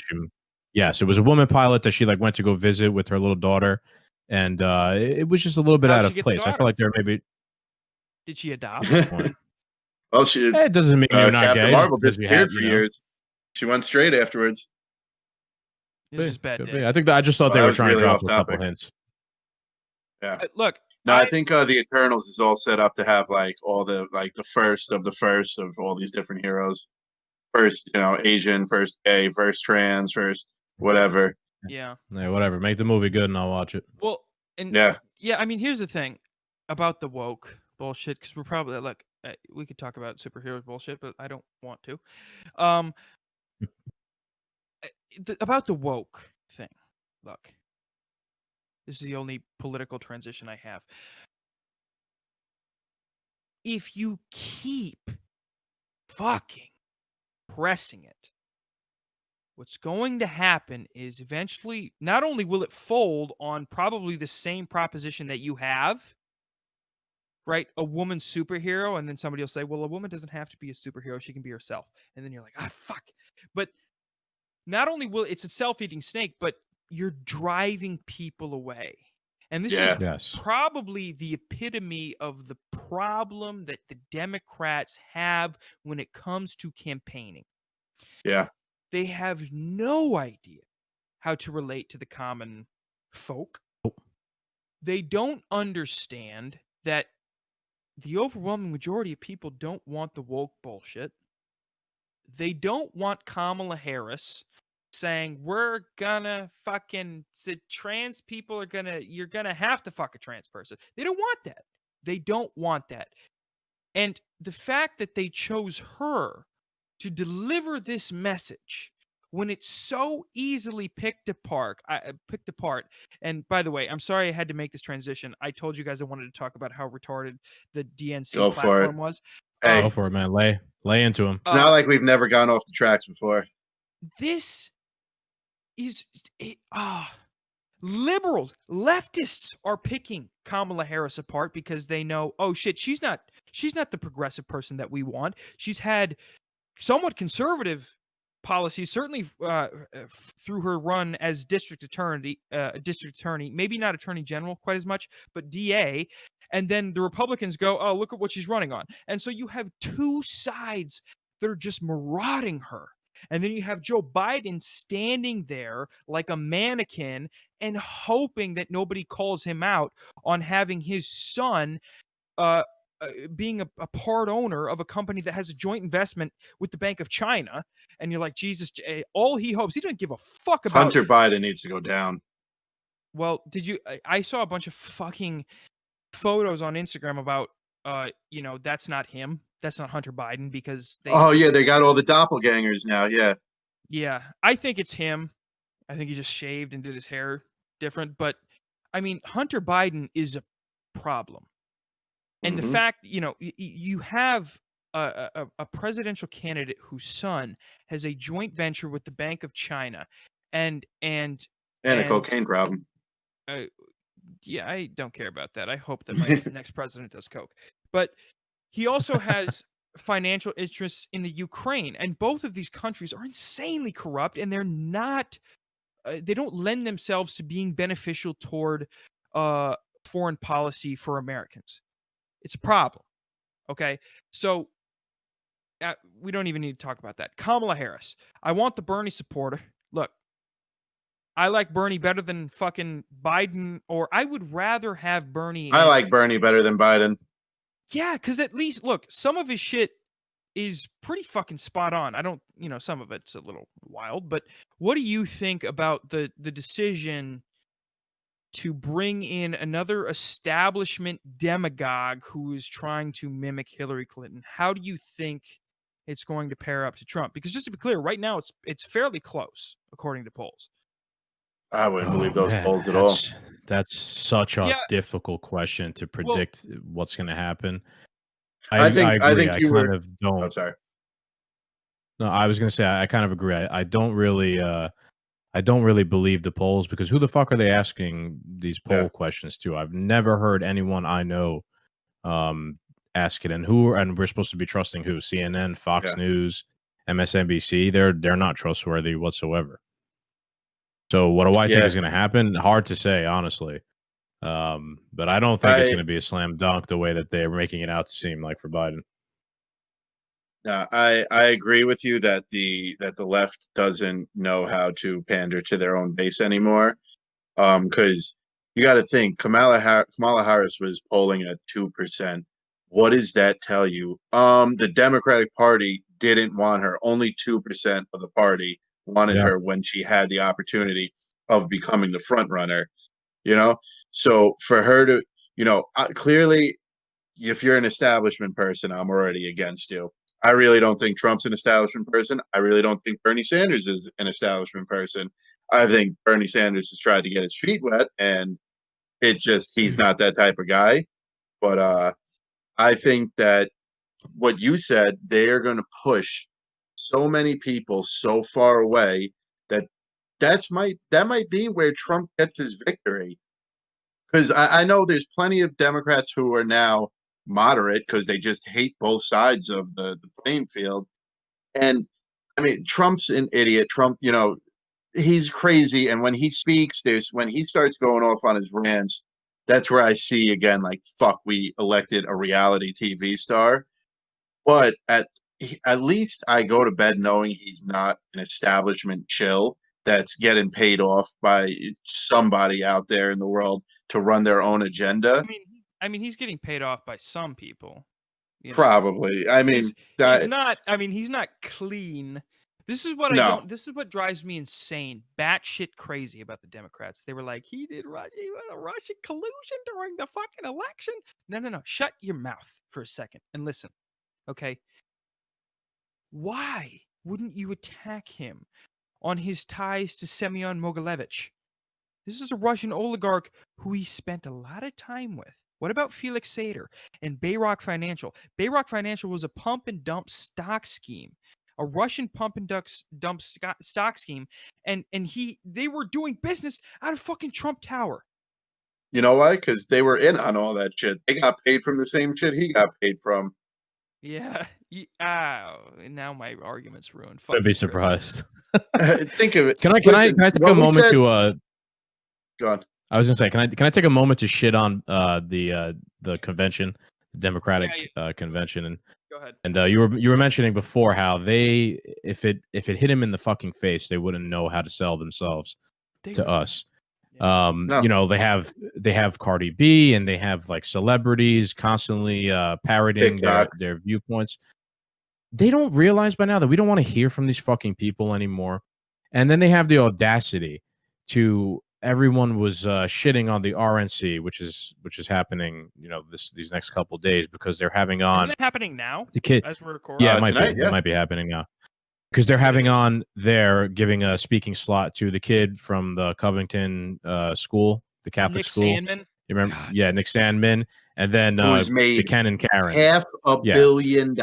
Yes, it was a woman pilot that she went to go visit with her little daughter, and it was just a little bit out of place. I felt like there maybe. Did she adopt? Well, it doesn't mean you're not Captain gay. Marvel disappeared for years. She went straight afterwards. It's just bad. I think I just thought they were trying really to drop off a couple topic. hints. Yeah. Look, no, I think the Eternals is all set up to have like all the first of all these different heroes. First, Asian, first gay, first trans, first whatever. Yeah. Yeah, whatever. Make the movie good and I'll watch it. Well, and Yeah. I mean, here's the thing about the woke bullshit, because we're probably we could talk about superheroes bullshit, but I don't want to. About the woke thing. Look, this is the only political transition I have. If you keep fucking pressing it, what's going to happen is eventually, not only will it fold on probably the same proposition that you have, right? A woman superhero, and then somebody will say, well, a woman doesn't have to be a superhero, she can be herself. And then you're like, fuck. But not only will it's a self-eating snake, but you're driving people away. And this is probably the epitome of the problem that the Democrats have when it comes to campaigning. Yeah. They have no idea how to relate to the common folk. They don't understand that the overwhelming majority of people don't want the woke bullshit. They don't want Kamala Harris saying, we're gonna fucking, trans people are gonna, you're gonna have to fuck a trans person. They don't want that. They don't want that. And the fact that they chose her to deliver this message when it's so easily picked apart. And by the way, I'm sorry I had to make this transition. I told you guys I wanted to talk about how retarded the DNC platform was. Hey, go for it, man. Lay into him. It's not like we've never gone off the tracks before. This is liberals, leftists are picking Kamala Harris apart because they know, oh shit, she's not the progressive person that we want. She's had somewhat conservative policies, certainly through her run as district attorney, maybe not attorney general quite as much, but DA. And then the Republicans go, oh, look at what she's running on. And so you have two sides that are just marauding her. And then you have Joe Biden standing there like a mannequin and hoping that nobody calls him out on having his son being a part owner of a company that has a joint investment with the Bank of China. And you're like, Jesus, all he hopes, he doesn't give a fuck about. Hunter Biden needs to go down. Well, I saw a bunch of fucking photos on Instagram about, that's not him. That's not Hunter Biden because they got all the doppelgangers now. Yeah. Yeah. I think it's him. I think he just shaved and did his hair different. But I mean, Hunter Biden is a problem. And the fact, you have a presidential candidate whose son has a joint venture with the Bank of China and a cocaine problem. Yeah, I don't care about that. I hope that my next president does coke. But he also has financial interests in the Ukraine. And both of these countries are insanely corrupt, and they're not, they don't lend themselves to being beneficial toward foreign policy for Americans. It's a problem. Okay. So we don't even need to talk about that. Kamala Harris. I want the Bernie supporter. Look, I like Bernie better than fucking Biden, or I would rather have Bernie. I like Bernie better than Biden. Yeah, because at least, look, some of his shit is pretty fucking spot on. I don't, some of it's a little wild, but what do you think about the decision to bring in another establishment demagogue who is trying to mimic Hillary Clinton? How do you think it's going to pair up to Trump? Because just to be clear, right now it's fairly close according to polls. I wouldn't believe those polls at all. That's such a difficult question to predict what's going to happen. I agree. I kind of don't. Oh, sorry. No, I was going to say I kind of agree. I don't really believe the polls, because who the fuck are they asking these poll questions to? I've never heard anyone I know ask it. And we're supposed to be trusting who? CNN, Fox News, MSNBC. They're not trustworthy whatsoever. So what do I think is going to happen? Hard to say, honestly. But I don't think it's going to be a slam dunk the way that they're making it out to seem like for Biden. I agree with you that the left doesn't know how to pander to their own base anymore. Because you got to think Kamala Harris was polling at 2%. What does that tell you? The Democratic Party didn't want her. Only 2% of the party wanted her when she had the opportunity of becoming the front runner. You know, so for her to, clearly, if you're an establishment person, I'm already against you. I really don't think Trump's an establishment person. I really don't think Bernie Sanders is an establishment person. I think Bernie Sanders has tried to get his feet wet, and he's not that type of guy. But I think that what you said, they are going to push so many people so far away that that might be where Trump gets his victory. Because I know there's plenty of Democrats who are now moderate because they just hate both sides of the playing field. And I mean, Trump's an idiot. Trump, he's crazy. And when he speaks, when he starts going off on his rants, that's where I see again, like, fuck, we elected a reality TV star. But at least I go to bed knowing he's not an establishment chill that's getting paid off by somebody out there in the world to run their own agenda. I mean, he's getting paid off by some people. Probably. I mean, he's not. I mean, he's not clean. This is what I don't. This is what drives me insane, batshit crazy about the Democrats. They were like, he did Russian collusion during the fucking election. No. Shut your mouth for a second and listen. Okay. Why wouldn't you attack him on his ties to Semyon Mogilevich? This is a Russian oligarch who he spent a lot of time with. What about Felix Sater and Bayrock Financial? Bayrock Financial was a pump and dump stock scheme, a Russian pump and dump stock scheme, and they were doing business out of fucking Trump Tower. You know why? Because they were in on all that shit. They got paid from the same shit he got paid from. Yeah. Now my argument's ruined. I'd be surprised. Think of it. Can I take a moment to Go on. I was gonna say, can I take a moment to shit on the convention, the Democratic convention, and go ahead. And you were mentioning before how they, if it hit him in the fucking face, they wouldn't know how to sell themselves to us. No. They have Cardi B, and they have like celebrities constantly parroting their viewpoints. They don't realize by now that we don't want to hear from these fucking people anymore. And then they have the audacity to, everyone was shitting on the RNC, which is happening, these next couple of days, because they're having on. Isn't it happening now? The kid, as we're recording. Yeah, it might be happening now, because they're having on there, giving a speaking slot to the kid from the Covington school, the Catholic Nick school. Sandman. You remember? God. Yeah, Nick Sandman, and then who's made Ken and Karen $500 million.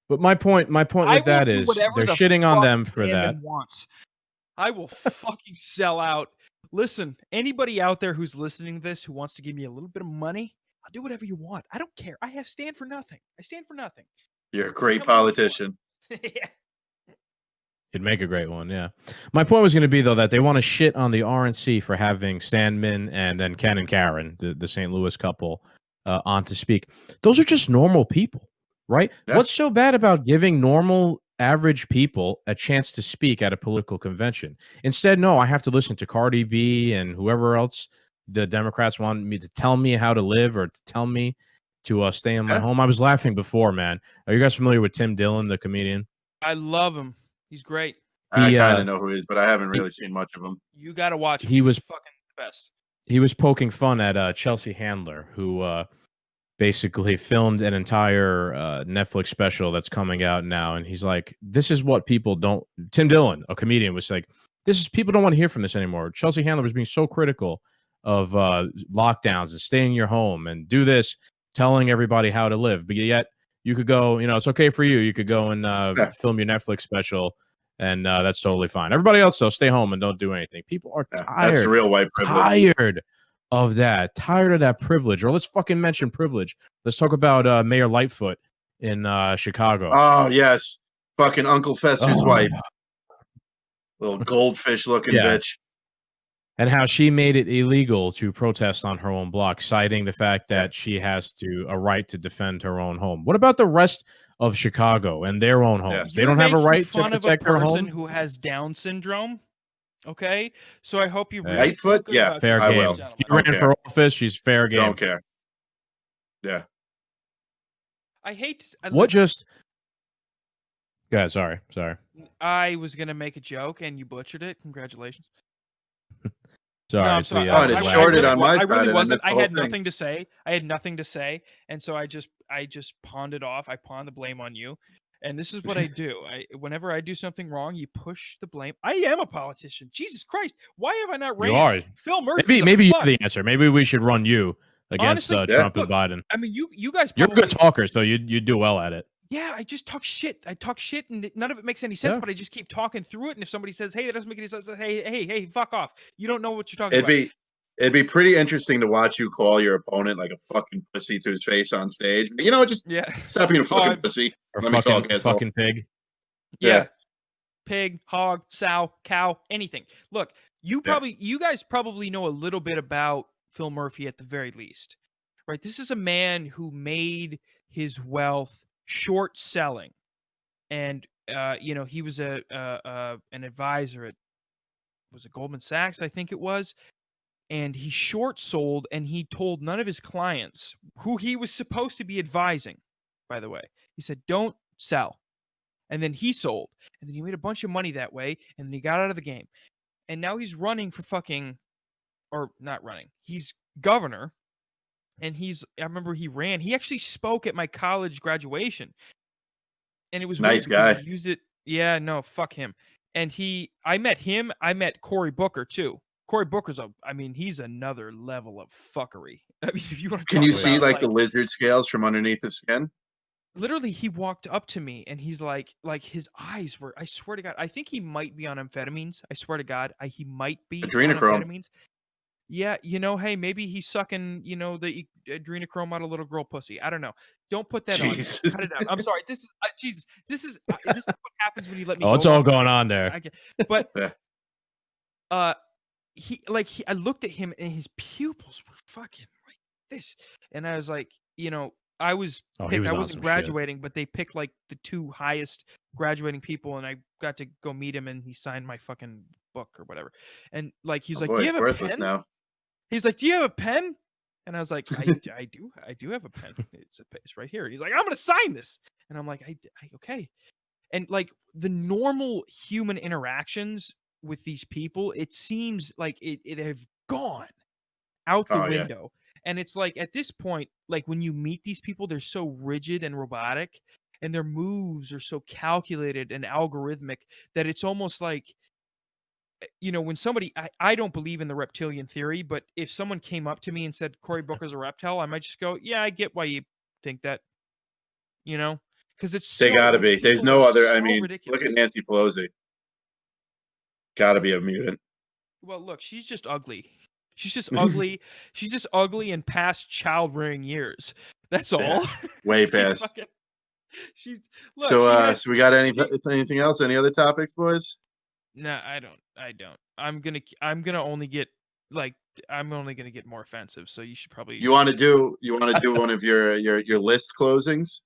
But my point with that is they're shitting on them for that. Wants. I will fucking sell out. Listen, anybody out there who's listening to this who wants to give me a little bit of money, I'll do whatever you want. I don't care. I stand for nothing. You're a great politician. Yeah. You'd make a great one, yeah. My point was going to be, though, that they want to shit on the RNC for having Sandman and then Ken and Karen, the St. Louis couple, on to speak. Those are just normal people, right? Yeah. What's so bad about giving normal, average people a chance to speak at a political convention? Instead, no, I have to listen to Cardi B and whoever else the Democrats want me to tell me how to live, or to tell me to stay in my home. I was laughing before, man. Are you guys familiar with Tim Dillon, the comedian? I love him. He's great. I kind of know who he is, but I haven't really seen much of him. You got to watch him. He was fucking the best. He was poking fun at Chelsea Handler, who basically filmed an entire Netflix special that's coming out now. And he's like, this is what people don't... Tim Dillon, a comedian, was like, people don't want to hear from this anymore. Chelsea Handler was being so critical of lockdowns and staying in your home and do this, telling everybody how to live. But yet you could go, it's okay for you. You could go and film your Netflix special, and that's totally fine. Everybody else, though, stay home and don't do anything. People are tired. That's the real white privilege. Tired of that privilege. Or let's fucking mention privilege. Let's talk about Mayor Lightfoot in Chicago. Oh, yes. Fucking Uncle Fester's wife. Little goldfish-looking bitch. And how she made it illegal to protest on her own block, citing the fact that she has a right to defend her own home. What about the rest of Chicago and their own homes. Yeah. They don't have a right to fun of a protect their person home. who has Down syndrome. Okay, so I hope you really Lightfoot? feel good Yeah, about Fair yourself, game. will. gentlemen. She ran Okay. for office. She's fair game. Don't care. Yeah. I hate. What just? Yeah, sorry. I was gonna make a joke and you butchered it. Congratulations. Sorry. No, I'm it's sorry. the, Oh, and it shorted on my I side, really and I wasn't. missed the I whole had thing. nothing to say. I had nothing to say, and so I just pawned it off. I pawned the blame on you. And this is what I do. Whenever I do something wrong, you push the blame. I am a politician. Jesus Christ. Why have I not ran? You are. Phil Murphy. Maybe you're the answer. Maybe we should run you against Honestly, Trump look, and Biden. I mean, you guys You're probably, a good talker, so you do well at it. Yeah, I just talk shit. I talk shit, and none of it makes any sense. Yeah. But I just keep talking through it. And if somebody says, "Hey, that doesn't make any sense," I say, hey, fuck off. You don't know what you're talking about. It'd be pretty interesting to watch you call your opponent like a fucking pussy to his face on stage. You know, just stop being a fucking pussy. Or Let me talk, asshole. fucking pig. Yeah. Pig, hog, sow, cow, anything. Look, you guys probably know a little bit about Phil Murphy at the very least, right? This is a man who made his wealth short selling, and he was an advisor at Goldman Sachs, I think it was, and he short sold, and he told none of his clients who he was supposed to be advising. By the way, he said, "Don't sell." And then he sold. And then he made a bunch of money that way. And then he got out of the game. And now he's running for not running. He's governor. And I remember he ran. He actually spoke at my college graduation. And it was nice weird guy. He used it. Yeah, no, fuck him. And I met him. I met Cory Booker too. Cory Booker's he's another level of fuckery. I mean, if you want to Can you see like the lizard scales from underneath the skin? Literally, he walked up to me and he's like his eyes were, I swear to God, I think he might be on amphetamines. I swear to God, he might be on amphetamines. Yeah, hey, maybe he's sucking, the adrenochrome out of little girl pussy. I don't know. Don't put that on. Cut it out. I'm sorry. This is Jesus. This is what happens when you let me. Oh, it's all going on there. But I looked at him and his pupils were fucking like this, and I was like, I was picked. I wasn't graduating, but they picked like the two highest graduating people, and I got to go meet him, and he signed my fucking book or whatever. And like he's like, "Do you have a pen?" Now. He's like, "Do you have a pen?" And I was like, "I do have a pen. It's right here." And he's like, "I'm gonna sign this," and I'm like, "I okay." And like the normal human interactions with these people, it seems like it have gone out the window. And it's like at this point, like when you meet these people, they're so rigid and robotic, and their moves are so calculated and algorithmic that it's almost like, when somebody, I don't believe in the reptilian theory, but if someone came up to me and said Cory Booker's a reptile, I might just go, yeah, I get why you think that, because they gotta be. There's no other. I mean, ridiculous. Look at Nancy Pelosi. Gotta be a mutant. Well, look, she's just ugly. She's just ugly. She's just ugly and past child rearing years. That's all. Yeah, way past. Look, so we got anything else? Any other topics, boys? No, I don't. I'm gonna only get I'm only gonna get more offensive. So you should probably. You want to do one of your list closings?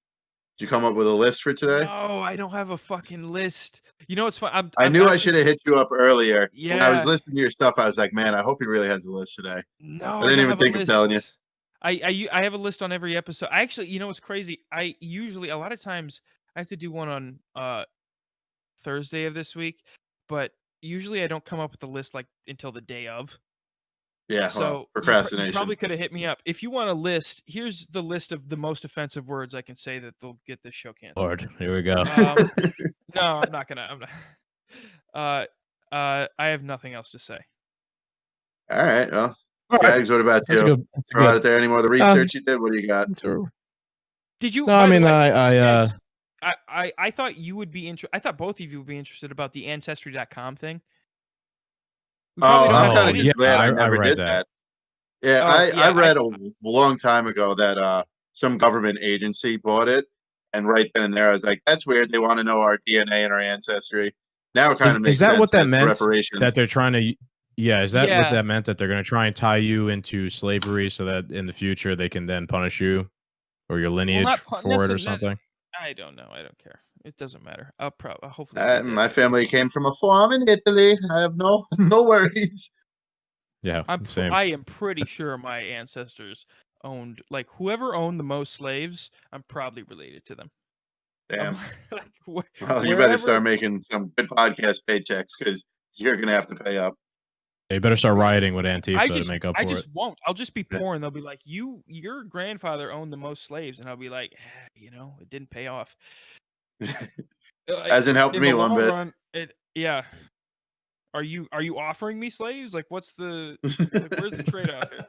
Did you come up with a list for today? No, I don't have a fucking list. You know what's fun? I knew I should have hit you up earlier. Yeah. When I was listening to your stuff, I was like, man, I hope he really has a list today. No, I didn't even think of telling you. I have a list on every episode. I actually, what's crazy? I usually a lot of times I have to do one on Thursday of this week, but usually I don't come up with the list until the day of. Yeah, so procrastination. You probably could have hit me up. If you want a list, here's the list of the most offensive words I can say that they'll get this show canceled. Lord, here we go. No, I'm not gonna. I have nothing else to say. All right. Well, Jags, what about you? Throw out there any more of the research you did? What do you got? Did you? No, I mean, I thought you would be interested. I thought both of you would be interested about the Ancestry.com thing. I'm kind of just glad I never did that. Yeah, I read a long time ago that some government agency bought it, and right then and there, I was like, "That's weird. They want to know our DNA and our ancestry." Now it kind of makes sense. Is that what that meant? Reparations. That they're trying to? Yeah, is that what that meant? That they're going to try and tie you into slavery so that in the future they can then punish you or your lineage for it or something? I don't know. I don't care. It doesn't matter. I'll hopefully. My family came from a farm in Italy. I have no worries. Yeah, same. I am pretty sure my ancestors owned, like, whoever owned the most slaves. I'm probably related to them. Damn. Like, Well, you better start making some good podcast paychecks because you're gonna have to pay up. You better start rioting with Antifa to make up for it. I just won't. I'll just be poor, and they'll be like, your grandfather owned the most slaves," and I'll be like, it didn't pay off. Hasn't helped me one bit. Run, yeah. Are you offering me slaves? Like, what's the where's the trade off here?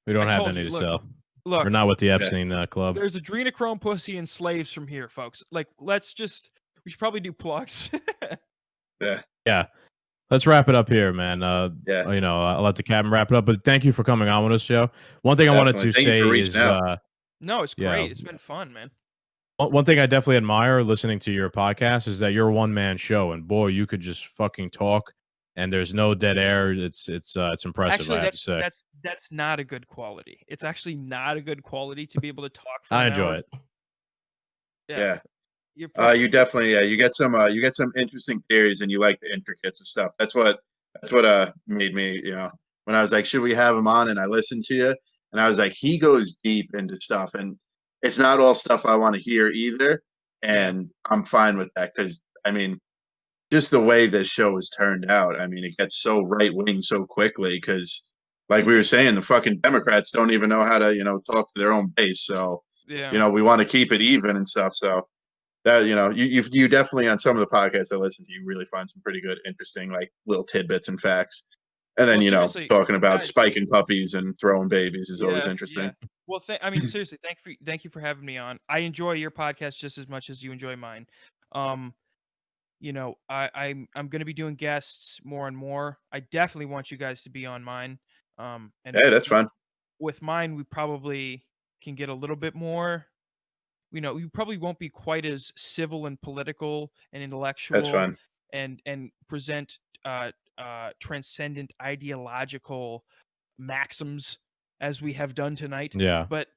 We don't have any to sell. Look, we're not with the Epstein club. There's adrenochrome pussy and slaves from here, folks. Like, we should probably do plugs. Yeah. Let's wrap it up here, man. I'll let the captain wrap it up. But thank you for coming on with us, Joe. One thing I wanted to say is, no, it's great. It's been fun, man. One thing I definitely admire listening to your podcast is that you're a one-man show, and boy, you could just fucking talk, and there's no dead air. It's impressive. Actually, I have to say that's not a good quality. It's actually not a good quality to be able to talk. I enjoy it. Yeah. You definitely you get some interesting theories, and you like the intricates of stuff. That's what made me, when I was like, should we have him on? And I listened to you, and I was like, he goes deep into stuff, and it's not all stuff I want to hear either. And I'm fine with that because I mean, just the way this show has turned out, I mean, it gets so right wing so quickly because, like we were saying, the fucking Democrats don't even know how to talk to their own base. So we want to keep it even and stuff. So that you definitely, on some of the podcasts I listen to, you really find some pretty good, interesting, like, little tidbits and facts. And then talking about spiking puppies and throwing babies is always interesting. Yeah. Well, I mean, seriously, thank you for having me on. I enjoy your podcast just as much as you enjoy mine. I'm going to be doing guests more and more. I definitely want you guys to be on mine. And hey, that's fun. With mine, we probably can get a little bit more. You probably won't be quite as civil and political and intellectual. That's fun. And present transcendent ideological maxims as we have done tonight. Yeah. But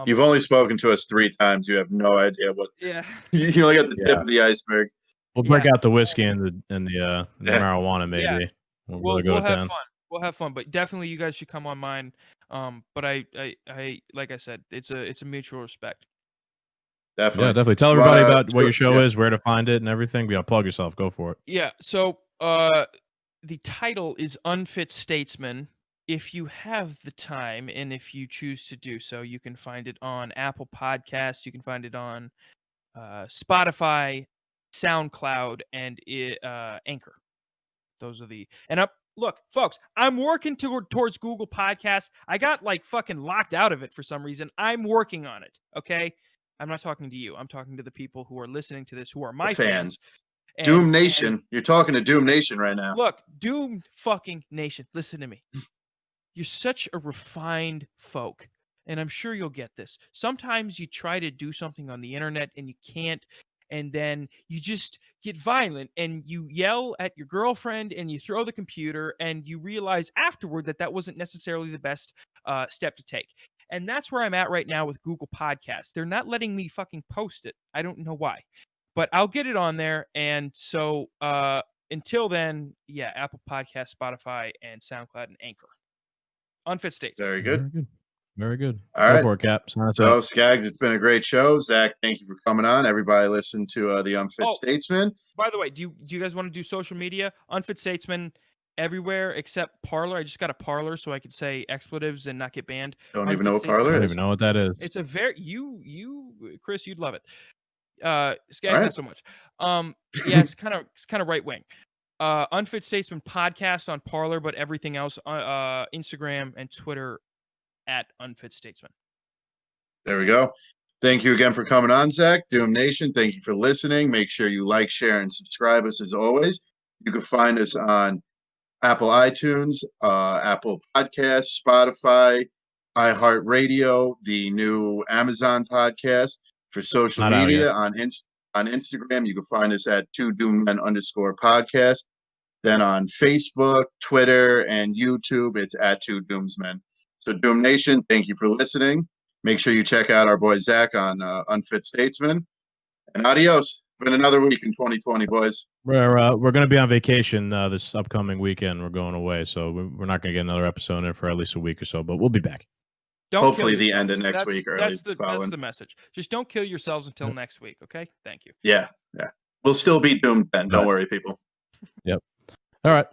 you've only spoken to us 3 times. You have no idea what. Yeah. You only got the tip of the iceberg. We'll break out the whiskey and the marijuana, maybe. Yeah. We'll have fun. We'll have fun, but definitely you guys should come on mine. But I like I said, it's a mutual respect. Definitely. Yeah, definitely. Tell everybody about what your show is, where to find it, and everything. Plug yourself. Go for it. Yeah. So the title is Unfit Statesman. If you have the time and if you choose to do so, you can find it on Apple Podcasts. You can find it on Spotify, SoundCloud, and Anchor. Those are look, folks, I'm working towards Google Podcasts. I got fucking locked out of it for some reason. I'm working on it. Okay. I'm not talking to you. I'm talking to the people who are listening to this, who are my fans. Doom Nation. You're talking to Doom Nation right now. Look, Doom fucking Nation. Listen to me. You're such a refined folk, and I'm sure you'll get this. Sometimes you try to do something on the internet and you can't, and then you just get violent and you yell at your girlfriend and you throw the computer, and you realize afterward that wasn't necessarily the best step to take. And that's where I'm at right now with Google Podcasts. They're not letting me fucking post it. I don't know why, but I'll get it on there. And so until then, Apple Podcasts, Spotify, and SoundCloud, and Anchor. Unfit Statesman. Very good. Very good. All Go right. for it, Cap. So, Skaggs, it's been a great show. Zach, thank you for coming on. Everybody listen to the Unfit Statesman. By the way, do you guys want to do social media? Unfit Statesman everywhere except Parler. I just got a Parler so I could say expletives and not get banned. Don't even know what Parler is. I don't even know what that is. It's a very Chris, you'd love it. Skaggs, not so much. It's kind of right wing. Unfit Statesman Podcast on Parler, but everything else Instagram and Twitter at Unfit Statesman. There we go. Thank you again for coming on, Zach. Doom Nation, thank you for listening. Make sure you like, share, and subscribe us as always. You can find us on Apple iTunes, Apple Podcasts, Spotify, iHeartRadio, the new Amazon podcast. For social media on Instagram, you can find us at 2doommen_podcast. Then on Facebook, Twitter, and YouTube, it's at 2doomsmen. So Doom Nation, thank you for listening. Make sure you check out our boy Zack on Unfit Statesman. And adios. It's been another week in 2020, boys. We're going to be on vacation this upcoming weekend. We're going away, so we're not going to get another episode in for at least a week or so, but we'll be back. Hopefully the end of next week. That's the message. Just don't kill yourselves until next week, okay? Thank you. Yeah. We'll still be doomed then. Don't worry, people. Yep. All right.